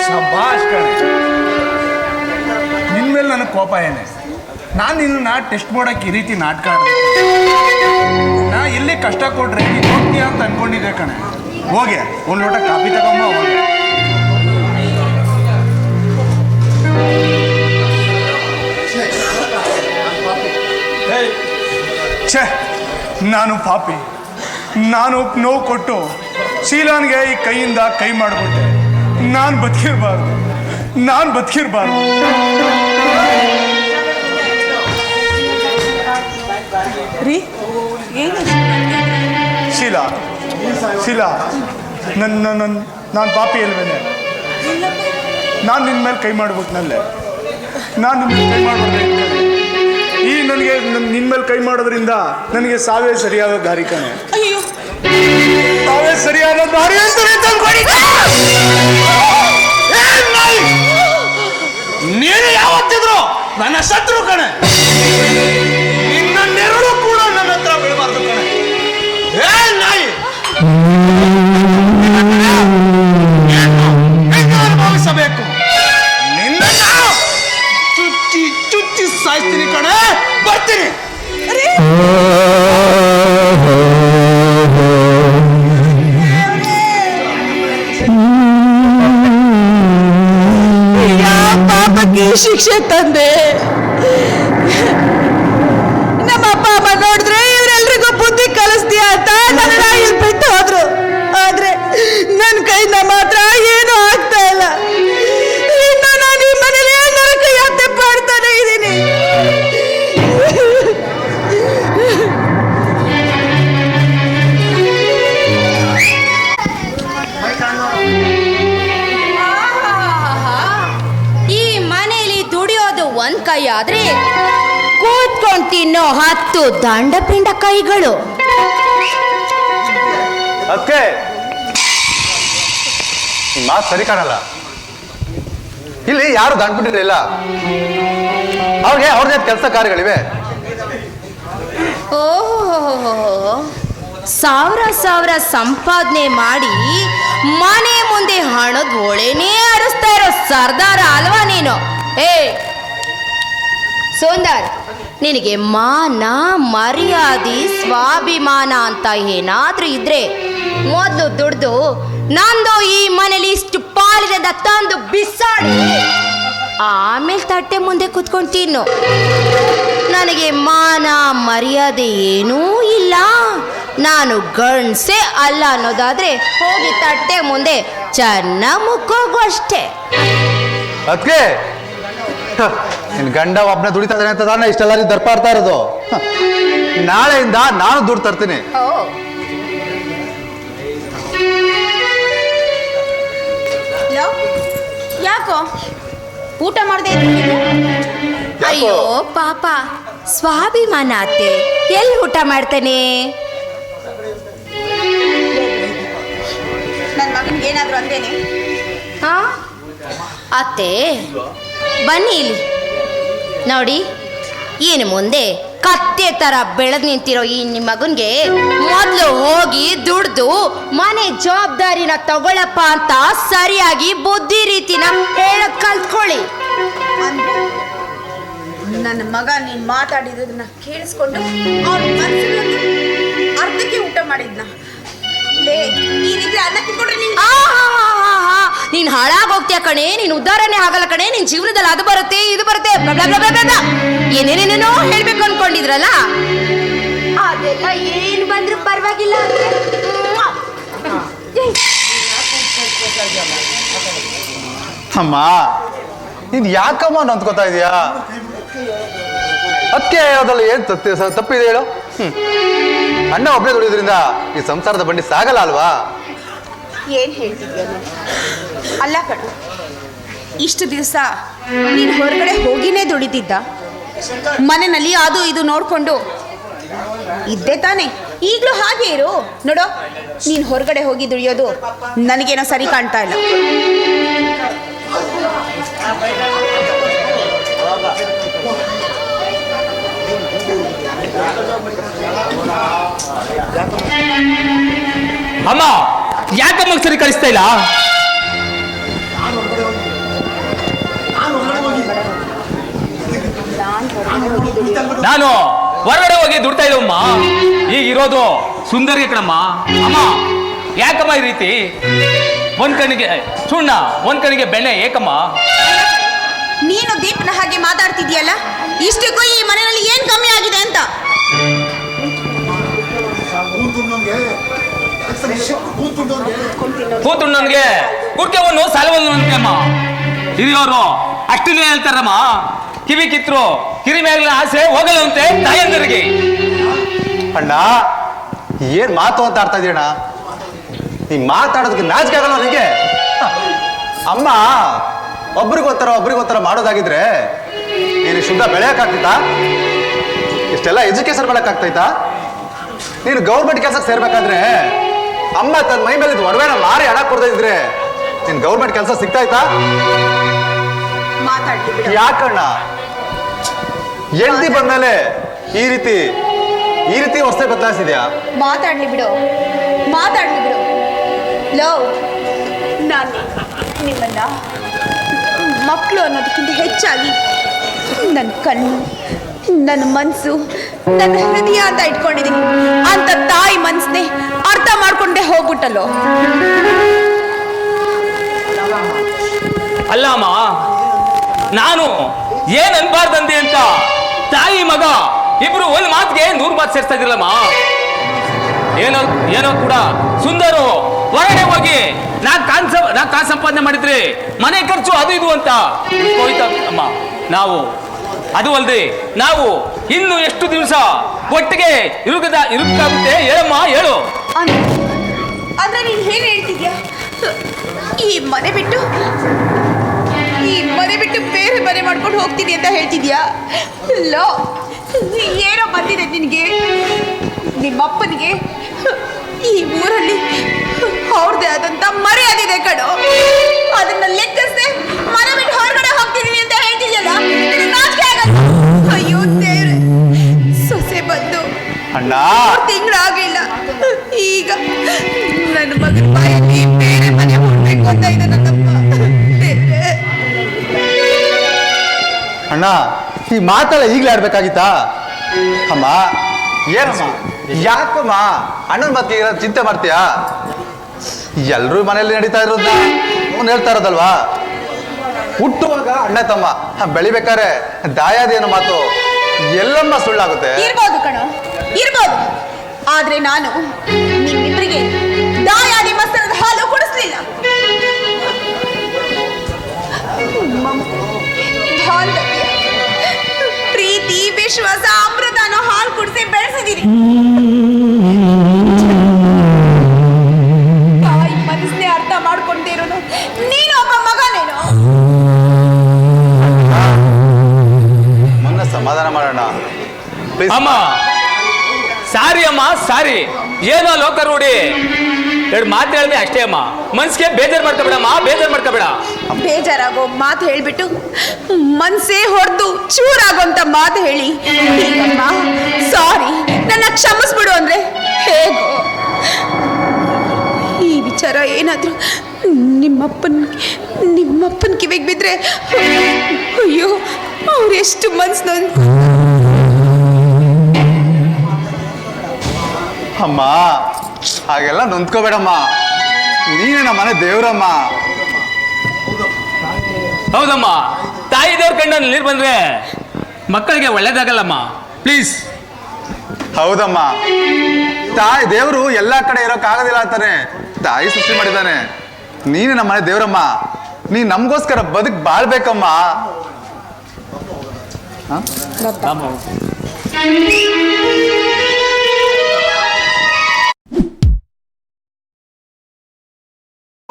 A: ಶಭಾಷ್ ಕಣೆ. ನಿನ್ ಮೇಲೆ ನನಗೆ ಕೋಪ ಏನೇ? ನಾನು ನಿನ್ನ ಟೆಸ್ಟ್ ಮಾಡೋಕೆ ಈ ರೀತಿ ನಾಟಕ ನಾ ಎಲ್ಲಿ ಕಷ್ಟ ಕೊಟ್ರೆ ನೀನು ಹೋಗ್ತೀಯ ಅಂತ ಅನ್ಕೊಂಡಿದ್ದೆ ಕಣೆ. ಹೋಗಿ ಒಂದು ಲೋಟ ಕಾಫಿ ತಗೊಂಬ. ಹೋಗಿ ಛೇ, ನಾನು ಪಾಪಿ. ನಾನು ನೋವು ಕೊಟ್ಟು ಶೀಲಾನ್ಗೆ ಈ ಕೈಯಿಂದ ಕೈ ಮಾಡಿಬಿಟ್ಟೆ. ನಾನು ಬದುಕಿರ್ಬಾರ್ದು.
B: ರೀ, ಏನು
A: ಶೀಲಾ, ನಾನು ಪಾಪಿ ಅಲ್ವೇನೆ? ನಾನು ನಿನ್ನ ಮೇಲೆ ಕೈ ಮಾಡ್ಬಿಟ್ನಲ್ಲೇ. ನಾನು ನಿನ್ನ ಮೇಲೆ ಕೈ ಮಾಡ್ಬಿಡ್ದೆ. ಈ ನನಗೆ ನಿನ್ನ ಮೇಲೆ ಕೈ ಮಾಡೋದ್ರಿಂದ ನನಗೆ ಸಾವೇ ಸರಿಯಾದ ದಾರಿ ಕಣೆ.
B: ಅಯ್ಯೋ,
A: ಸಾವೇ ಸರಿಯಾದ ದಾರಿ ಅಂತ ನೀನು ಯಾವತ್ತಿದ್ರು ನನ್ನ ಶತ್ರು ಕಣೆ. ನಿನ್ನ ನೆರಳು ಕೂಡ ನನ್ನ ಹತ್ರ ಬೀಳಬಾರ್ದು ಕಣೆ. ನಾಯಿ ಅನುಭವಿಸಬೇಕು. ನಿನ್ನ ಚುಚ್ಚಿ ಸಾಯ್ತೀನಿ ಕಣೆ. ಬರ್ತೀನಿ.
B: ಪಾಪಕ್ಕೆ ಶಿಕ್ಷೆ ತಂದೆ. ನಮ್ಮ ಅಪ್ಪ ಅಮ್ಮ ನೋಡಿದ್ರೆ ಇವರೆಲ್ರಿಗೂ ಬುದ್ಧಿ ಕಲಿಸ್ತೀಯ ಅಂತ ನನ್ನ ಇಲ್ಲಿ ಬಿಟ್ಟು ಹೋದ್ರು. ಆದ್ರೆ ನನ್ನ ಕೈಯಿಂದ ಮಾತ್ರ ಏನೂ ಆಗ್ತಾ ಇಲ್ಲ. ಇನ್ನು ನಾನು ಈ ಮನೇಲಿ ನರಕ ಯಾತ್ರೆ ಮಾಡ್ತಾನೆ ಇದ್ದೀನಿ.
H: ಈ ಮನೆಯಲ್ಲಿ
J: ಕೈ ಆದ್ರೆ ಕೂತ್ಕೊಂಡು ತಿನ್ನೋ 10 ದಂಡಪಿಂಡ ಕೈಗಳು.
K: ಅದಕ್ಕೆ ಮಾತು ಸರಿ ಕಾಣಲ್ಲ. ಇಲ್ಲಿ ಯಾರು ದಂಡ್ಬಿಟ್ಟಿರಲಿಲ್ಲ, ಅವ್ರಿಗೆ ಅವ್ರದೇ ಕೆಲಸ ಕಾರ್ಯಗಳಿವೆ.
J: ಓಹೋ, ಸಾವಿರ ಸಂಪಾದನೆ ಮಾಡಿ ಮನೆ ಮುಂದೆ ಹಣದ ಒಳೆನೇ ಹರಿಸ್ತಾ ಇರೋ ಸರ್ದಾರ ಅಲ್ವಾ ನೀನು? ಸುಂದರ್, ನಿನಗೆ ಮಾನ ಮರ್ಯಾದೆ ಸ್ವಾಭಿಮಾನ ಅಂತ ಏನಾದ್ರೂ ಇದ್ರೆ ಮೊದಲು ದುಡ್ದು ನಂದು ಈ ಮನೇಲಿ ಇಷ್ಟು ಪಾಲಿರದ ತಂದು ಬಿಸಾಡಿ ಆಮೇಲೆ ತಟ್ಟೆ ಮುಂದೆ ಕುತ್ಕೊಂಡು ತಿನ್ನು. ನನಗೆ ಮಾನ ಮರ್ಯಾದೆ ಏನೂ ಇಲ್ಲ, ನಾನು ಗಂಡ್ಸೆ ಅಲ್ಲ ಅನ್ನೋದಾದ್ರೆ ಹೋಗಿ ತಟ್ಟೆ ಮುಂದೆ ಚೆನ್ನಾಗಿ ಮುಕ್ಕೋಗು ಅಷ್ಟೇ.
K: ಅದಕ್ಕೆ ನಿನ್ ಗಂಡ ಒಬ್ಬನೇ ದುಡಿತಾ ಇದ್ದಾನೆ ಅಂತ ತಾನೇ ಇಷ್ಟೆಲ್ಲ ದರ್ಪ ಆಡ್ತಾ ಇರೋದು. ನಾಳೆಯಿಂದ ನಾನು ದುಡ್ಡು ತರ್ತೀನಿ.
J: ಯಾಕೋ ಊಟ ಮಾಡದೆ? ಅಯ್ಯೋ ಪಾಪ, ಸ್ವಾಭಿಮಾನ ಅತ್ತೆ, ಎಲ್ಲಿ ಊಟ ಮಾಡ್ತಾನೆ?
H: ನನ್ನ ಮಗನಿಗೆ ಏನಾದ್ರು ಅಂದೇನೆ?
J: ಹಾ ಅತ್ತೆ, ಬನ್ನಿ ಇಲ್ಲಿ ನೋಡಿ. ಏನು ಮುಂದೆ ಕತ್ತೆ ತರ ಬೆಳೆದು ನಿಂತಿರೋ ಈ ನಿಮ್ಮ ಮಗನ್ಗೆ ಮೊದಲು ಹೋಗಿ ದುಡ್ದು ಮನೆ ಜವಾಬ್ದಾರಿನ ತಗೊಳಪ್ಪ ಅಂತ ಸರಿಯಾಗಿ ಬುದ್ಧಿ ರೀತಿನ ಹೇಳಕ್ ಕಲ್ತ್ಕೊಳ್ಳಿ.
H: ನನ್ನ ಮಗ ನೀನ್ ಮಾತಾಡಿರೋದನ್ನ ಕೇಳಿಸ್ಕೊಂಡು ಅವ್ರ ಮನಸ್ಸಿನಲ್ಲಿ ಅರ್ಧಕ್ಕೆ ಊಟ ಮಾಡಿದ್ನ. ಈ ರೀತಿ ಅನ್ನಕ್ಕೆ ಕೊಡ್ರಿ
J: ನೀನ್ ಹಾಳಾಗೋಗ್ತೀಯ ಕಣೆ, ನೀನ್ ಉದ್ಧಾರನೇ ಆಗಲ್ಲ ಕಣೆ, ನಿನ್ ಜೀವನದಲ್ಲಿ ಅದು ಬರುತ್ತೆ ಇದು ಬರುತ್ತೆ ಏನೇನೇನೇನೋ ಹೇಳ್ಬೇಕು ಅನ್ಕೊಂಡಿದ್ರಲ್ಲ, ಅದೆಲ್ಲ ಏನ್ ಬಂದ್ರು ಪರವಾಗಿಲ್ಲ.
K: ಅಮ್ಮ, ನೀನ್ ಯಾಕಮ್ಮ ನಂದ್ಕೋತಾ ಇದೀಯಾ? ಅದಕ್ಕೆ ಹೇಳೋದ್ರಲ್ಲಿ ಏನ್ ತಪ್ಪಿದೆ ಹೇಳು? ಅಣ್ಣ ಒಬ್ಬನೇ ದುಡಿಯೋದ್ರಿಂದ ಈ ಸಂಸಾರದ ಬಂಡಿ ಸಾಗಲ್ಲ ಅಲ್ವಾ?
H: ಏನ್ ಹೇಳ್ತಿದ್ಯ? ಅಲ್ಲ ಕಣ, ಇಷ್ಟು ದಿವಸ ನೀನು ಹೊರಗಡೆ ಹೋಗಿನೇ ದುಡಿತಿದ್ದ, ಮನೆಯಲ್ಲಿ ಅದು ಇದು ನೋಡ್ಕೊಂಡು ಇದ್ದೆ ತಾನೆ. ಈಗಲೂ ಹಾಗೆ ಇರು. ನೋಡೋ, ನೀನು ಹೊರಗಡೆ ಹೋಗಿ ದುಡಿಯೋದು ನನಗೇನೋ ಸರಿ ಕಾಣ್ತಾ ಇಲ್ಲ.
I: ಅಮ್ಮ, ಯಾಕಮ್ಮ ಸರಿ ಕಳಿಸ್ತಾ ಇಲ್ಲ? ನಾನು ಹೊರಗಡೆ ಹೋಗಿ ದುಡ್ತಾ ಇಲ್ಲವಮ್ಮ. ಈಗ ಇರೋದು ಸುಂದರಿಗೆ ಕಣಮ್ಮ. ಅಮ್ಮ, ಯಾಕಮ್ಮ ಈ ರೀತಿ? ಒಂದ್ ಕಣ್ಣಿಗೆ ಸುಣ್ಣ, ಒಂದ್ ಕಣ್ಣಿಗೆ ಬೆಣ್ಣೆ ಏಕಮ್ಮ?
H: ನೀನು ದೀಪನ ಹಾಗೆ ಮಾತಾಡ್ತಿದ್ಯಲ್ಲ, ಇಷ್ಟಕ್ಕೂ ಈ ಮನೆಯಲ್ಲಿ ಏನ್ ಕಮ್ಮಿ ಆಗಿದೆ ಅಂತ?
I: ಕೂತು ನನಗೆ ಕುಡ್ಕೆವನ್ನು ಸಾಲವನ್ನು ಅಮ್ಮ. ಹಿರಿಯೋರು ಅಷ್ಟನ್ನೇ ಹೇಳ್ತಾರಮ್ಮ, ಕಿವಿ ಕಿತ್ರು ಕಿರಿ ಮೇಲಿನ ಆಸೆ ಹೋಗಲ್ಲಂತೆ ತಾಯಂದರಿಗೆ.
K: ಅಣ್ಣ, ಏನ್ ಮಾತು ಅಂತ ಆಡ್ತಾ ಇದೀಯಣ್ಣ? ನೀ ಮಾತಾಡೋದಕ್ಕೆ ನಾಚಿಕೆ ಆಗಲ್ಲ ನನಗೆ? ಅಮ್ಮ ಒಬ್ರಿಗೊತ್ತರ ಮಾಡೋದಾಗಿದ್ರೆ ನೀನು ಶುದ್ಧ ಬೆಳೆಯಕ್ಕಾಗ್ತಿತ್ತಾ? ಇಷ್ಟೆಲ್ಲ ಎಜುಕೇಶನ್ ಮಾಡಕ್ಕಾಗ್ತೈತಾ? ನೀನು ಗೌರ್ಮೆಂಟ್ ಕೆಲಸಕ್ಕೆ ಸೇರ್ಬೇಕಾದ್ರೆ ಅಮ್ಮ ತನ್ನ ಮೈ ಮೇಲೆ ಒಡವೆನ ಮಾರಿ ಹಣ ಕೊಡ್ತಾ ಇದ್ರೆ ನೀನ್ ಗೌರ್ಮೆಂಟ್ ಕೆಲಸ ಸಿಗ್ತಾಯ್ತಾ? ಯಾಕಣ್ಣ ಹೆಂಡತಿ ಬಂದ್ಮೇಲೆ ಈ ರೀತಿ ಹೊಸ ಬದಲಾಯಿಸಿದ್ಯಾ?
H: ಮಾತಾಡ್ಲಿ ಬಿಡು. ಲವ್, ನಾನು ನಿಮ್ಮನ್ನ ಮಕ್ಕಳು ಅನ್ನೋದಕ್ಕಿಂತ ಹೆಚ್ಚಾಗಿ ನನ್ನ ಕಣ್ಣು, ನನ್ನ ಮನಸ್ಸು, ನನ್ನ ಹೃದಯ ಅಂತ ಇಟ್ಕೊಂಡಿದ್ದೀನಿ. ಅಂತ ತಾಯಿ ಮನಸ್ಸನ್ನೇ ಅರ್ಥ ಮಾಡ್ಕೊಂಡೆ ಹೋಗ್ಬಿಟ್ಟಲ್ಲೋ.
I: ಅಲ್ಲಮ್ಮ, ನಾನು ಏನ್ ಅನ್ಬಾರ್ದಂದೆ ಅಂತ ತಾಯಿ ಮಗ ಇಬ್ರು ಒಂದ್ ಮಾತಿಗೆ 100 ಮಾತು ಸೇರ್ತಾ ಇದ್ರಲ್ಲಮ್ಮ. ಏನೋ ಕೂಡ ಸುಂದರು ಹೊರಗಡೆ ಹೋಗಿ ನಾ ಕಾಸು ಸಂಪಾದನೆ ಮಾಡಿದ್ರೆ ಮನೆ ಖರ್ಚು ಅದು ಇದು ಅಂತ ಹೋಯ್ತಾ ಅಮ್ಮ. ನಾವು ಅದು ಅಲ್ದೆ ನಾವು ಇನ್ನು ಎಷ್ಟು ದಿವಸ ಒಟ್ಟಿಗೆ ಇರುತ್ತಾಗುತ್ತೆ ಹೇಳಮ್ಮ, ಹೇಳು.
H: ಅಂದ್ರೆ ನೀನ್ ಹೇಗೆ ಹೇಳ್ತಿದ್ಯಾ? ಈ ಮನೆ ಬಿಟ್ಟು
B: ಈ ಮನೆ ಬಿಟ್ಟು ಬೇರೆ ಮನೆ ಮಾಡ್ಕೊಂಡು ಹೋಗ್ತೀನಿ ಅಂತ ಹೇಳ್ತಿದ್ಯಾ? ಲೋ, ಏನೋ ಬಂದಿದೆ ನಿನಗೆ. ನಿಮ್ಮಪ್ಪನಿಗೆ ಈ ಊರಲ್ಲಿ ಅವ್ರದ್ದೇ ಆದಂತ ಮರ್ಯಾದಿದೆ ಕಣೋ. ಅದನ್ನ ಲೆಕ್ಕಿಸದೆ ಮನೆ ಬಿಟ್ಟು ಹೊರಗಡೆ ಹೋಗ್ತಿದೀನಿ ಅಂತ ಹೇಳ್ತಿದ್ಯಲ್ಲ, ನಾಚಿಕೆ ಆಗಲ್ಲ? ಅಯ್ಯೋ ದೇವ್ರೆ, ಸೊಸೆ ಬಂದು
K: ಅಣ್ಣ
B: ತಿಂಗಳಾಗಿಲ್ಲ, ಈಗ ನನ್ನ ಮಗನ ಬಾಯಲ್ಲಿ ಬೇರೆ ಮನೆ ಹೋಗ್ಬೇಕು ಅಂತ ಇದೆ ನನ್ನಪ್ಪ.
K: ಅಣ್ಣ ಈ ಮಾತೆಲ್ಲ ಈಗಲೇ ಆಡ್ಬೇಕಾಗಿತ್ತಾ? ಅಮ್ಮ ಏನಮ್ಮ, ಯಾಕಮ್ಮ ಅಣ್ಣನ ಮತ್ತೆ ಚಿಂತೆ ಮಾಡ್ತೀಯಾ? ಎಲ್ರೂ ಮನೆಯಲ್ಲಿ ನಡೀತಾ ಇರೋದನ್ನ ಅವ್ನು ಹೇಳ್ತಾ ಇರೋದಲ್ವಾ? ಹುಟ್ಟುವಾಗ ಅಣ್ಣ ತಮ್ಮ ಬೆಳಿಬೇಕಾರೆ ದಾಯಾದಿ ಅನ್ನೋ ಮಾತು ಎಲ್ಲಮ್ಮ ಸುಳ್ಳಾಗುತ್ತೆ?
B: ಇರ್ಬೋದು ಕಣೋ, ಇರ್ಬೋದು. ಆದ್ರೆ ನಾನು ನಿಮ್ಮಿಬ್ಬರಿಗೆ ದಾಯಾದಿ ಮಸ್ತರದ ಹಾಲು ಕುಡಿಸ್ಲಿಲ್ಲ. ಪ್ರೀತಿ, ವಿಶ್ವಾಸ, ಅಮೃತ ಅನ್ನೋ ಹಾಲು ಕುಡಿಸಿ ಬೆಳೆಸಿದೀನಿ. ತಾಯಿ ಮನಸ್ಸನ್ನೇ ಅರ್ಥ ಮಾಡ್ಕೊಂಡೇರೋನು ನೀನು ಒಬ್ಬ ಮಗನೇನು?
K: ಮೊನ್ನೆ ಸಮಾಧಾನ ಮಾಡೋಣ ಪ್ಲೀಸ್.
I: ಅಮ್ಮ ಸಾರಿ ಅಮ್ಮ, ಸಾರಿ. ಏನೋ ಲೋಕ ರೂಢಿ, ಎರಡು ಮಾತು ಹೇಳಿದೆ ಅಷ್ಟೇ ಅಮ್ಮ. ಮನ್ಸಿಗೆ ಬೇಜಾರು ಮಾಡ್ಕೋಬೇಡಮ್ಮ, ಬೇಜಾರು ಮಾಡ್ಕೋಬೇಡ.
B: ಬೇಜಾರಾಗೋ ಮಾತು ಹೇಳ್ಬಿಟ್ಟು ಮನ್ಸೇ ಹೊಡೆದು ಚೂರಾಗೋಂತ ಮಾತು ಹೇಳಿ ಅಮ್ಮ ಸಾರಿ ನನ್ನ ಕ್ಷಮಿಸ್ಬಿಡು ಅಂದ್ರೆ ಹೇಗೋ? ಈ ವಿಚಾರ ಏನಾದ್ರು ನಿಮ್ಮಪ್ಪನ ಕಿವಿಗೆ ಬಿದ್ರೆ ಅಯ್ಯೋ ಅವ್ರು ಎಷ್ಟು ಮನ್ಸು
K: ಅಮ್ಮ ಹಾಗೆಲ್ಲ ನೊಂದ್ಕೋಬೇಡಮ್ಮ, ನೀನೇ ನಮ್ಮ ಮನೆ ದೇವ್ರಮ್ಮ.
I: ಹೌದಮ್ಮ, ತಾಯಿ ದೇವ್ರ ಕಣ್ಣಲ್ಲಿ ನೀರು ಬಂದ್ರೆ ಮಕ್ಕಳಿಗೆ ಒಳ್ಳೇದಾಗಲ್ಲಮ್ಮ, ಪ್ಲೀಸ್.
K: ಹೌದಮ್ಮ, ತಾಯಿ ದೇವರು ಎಲ್ಲಾ ಕಡೆ ಇರೋಕ್ಕಾಗೋದಿಲ್ಲ ಅಂತಾನೆ ತಾಯಿ ಸೃಷ್ಟಿ ಮಾಡಿದ್ದಾನೆ. ನೀನೇ ನಮ್ಮ ಮನೆ ದೇವ್ರಮ್ಮ, ನೀ ನಮಗೋಸ್ಕರ ಬಾಳ್ಬೇಕಮ್ಮ.
I: ಹ?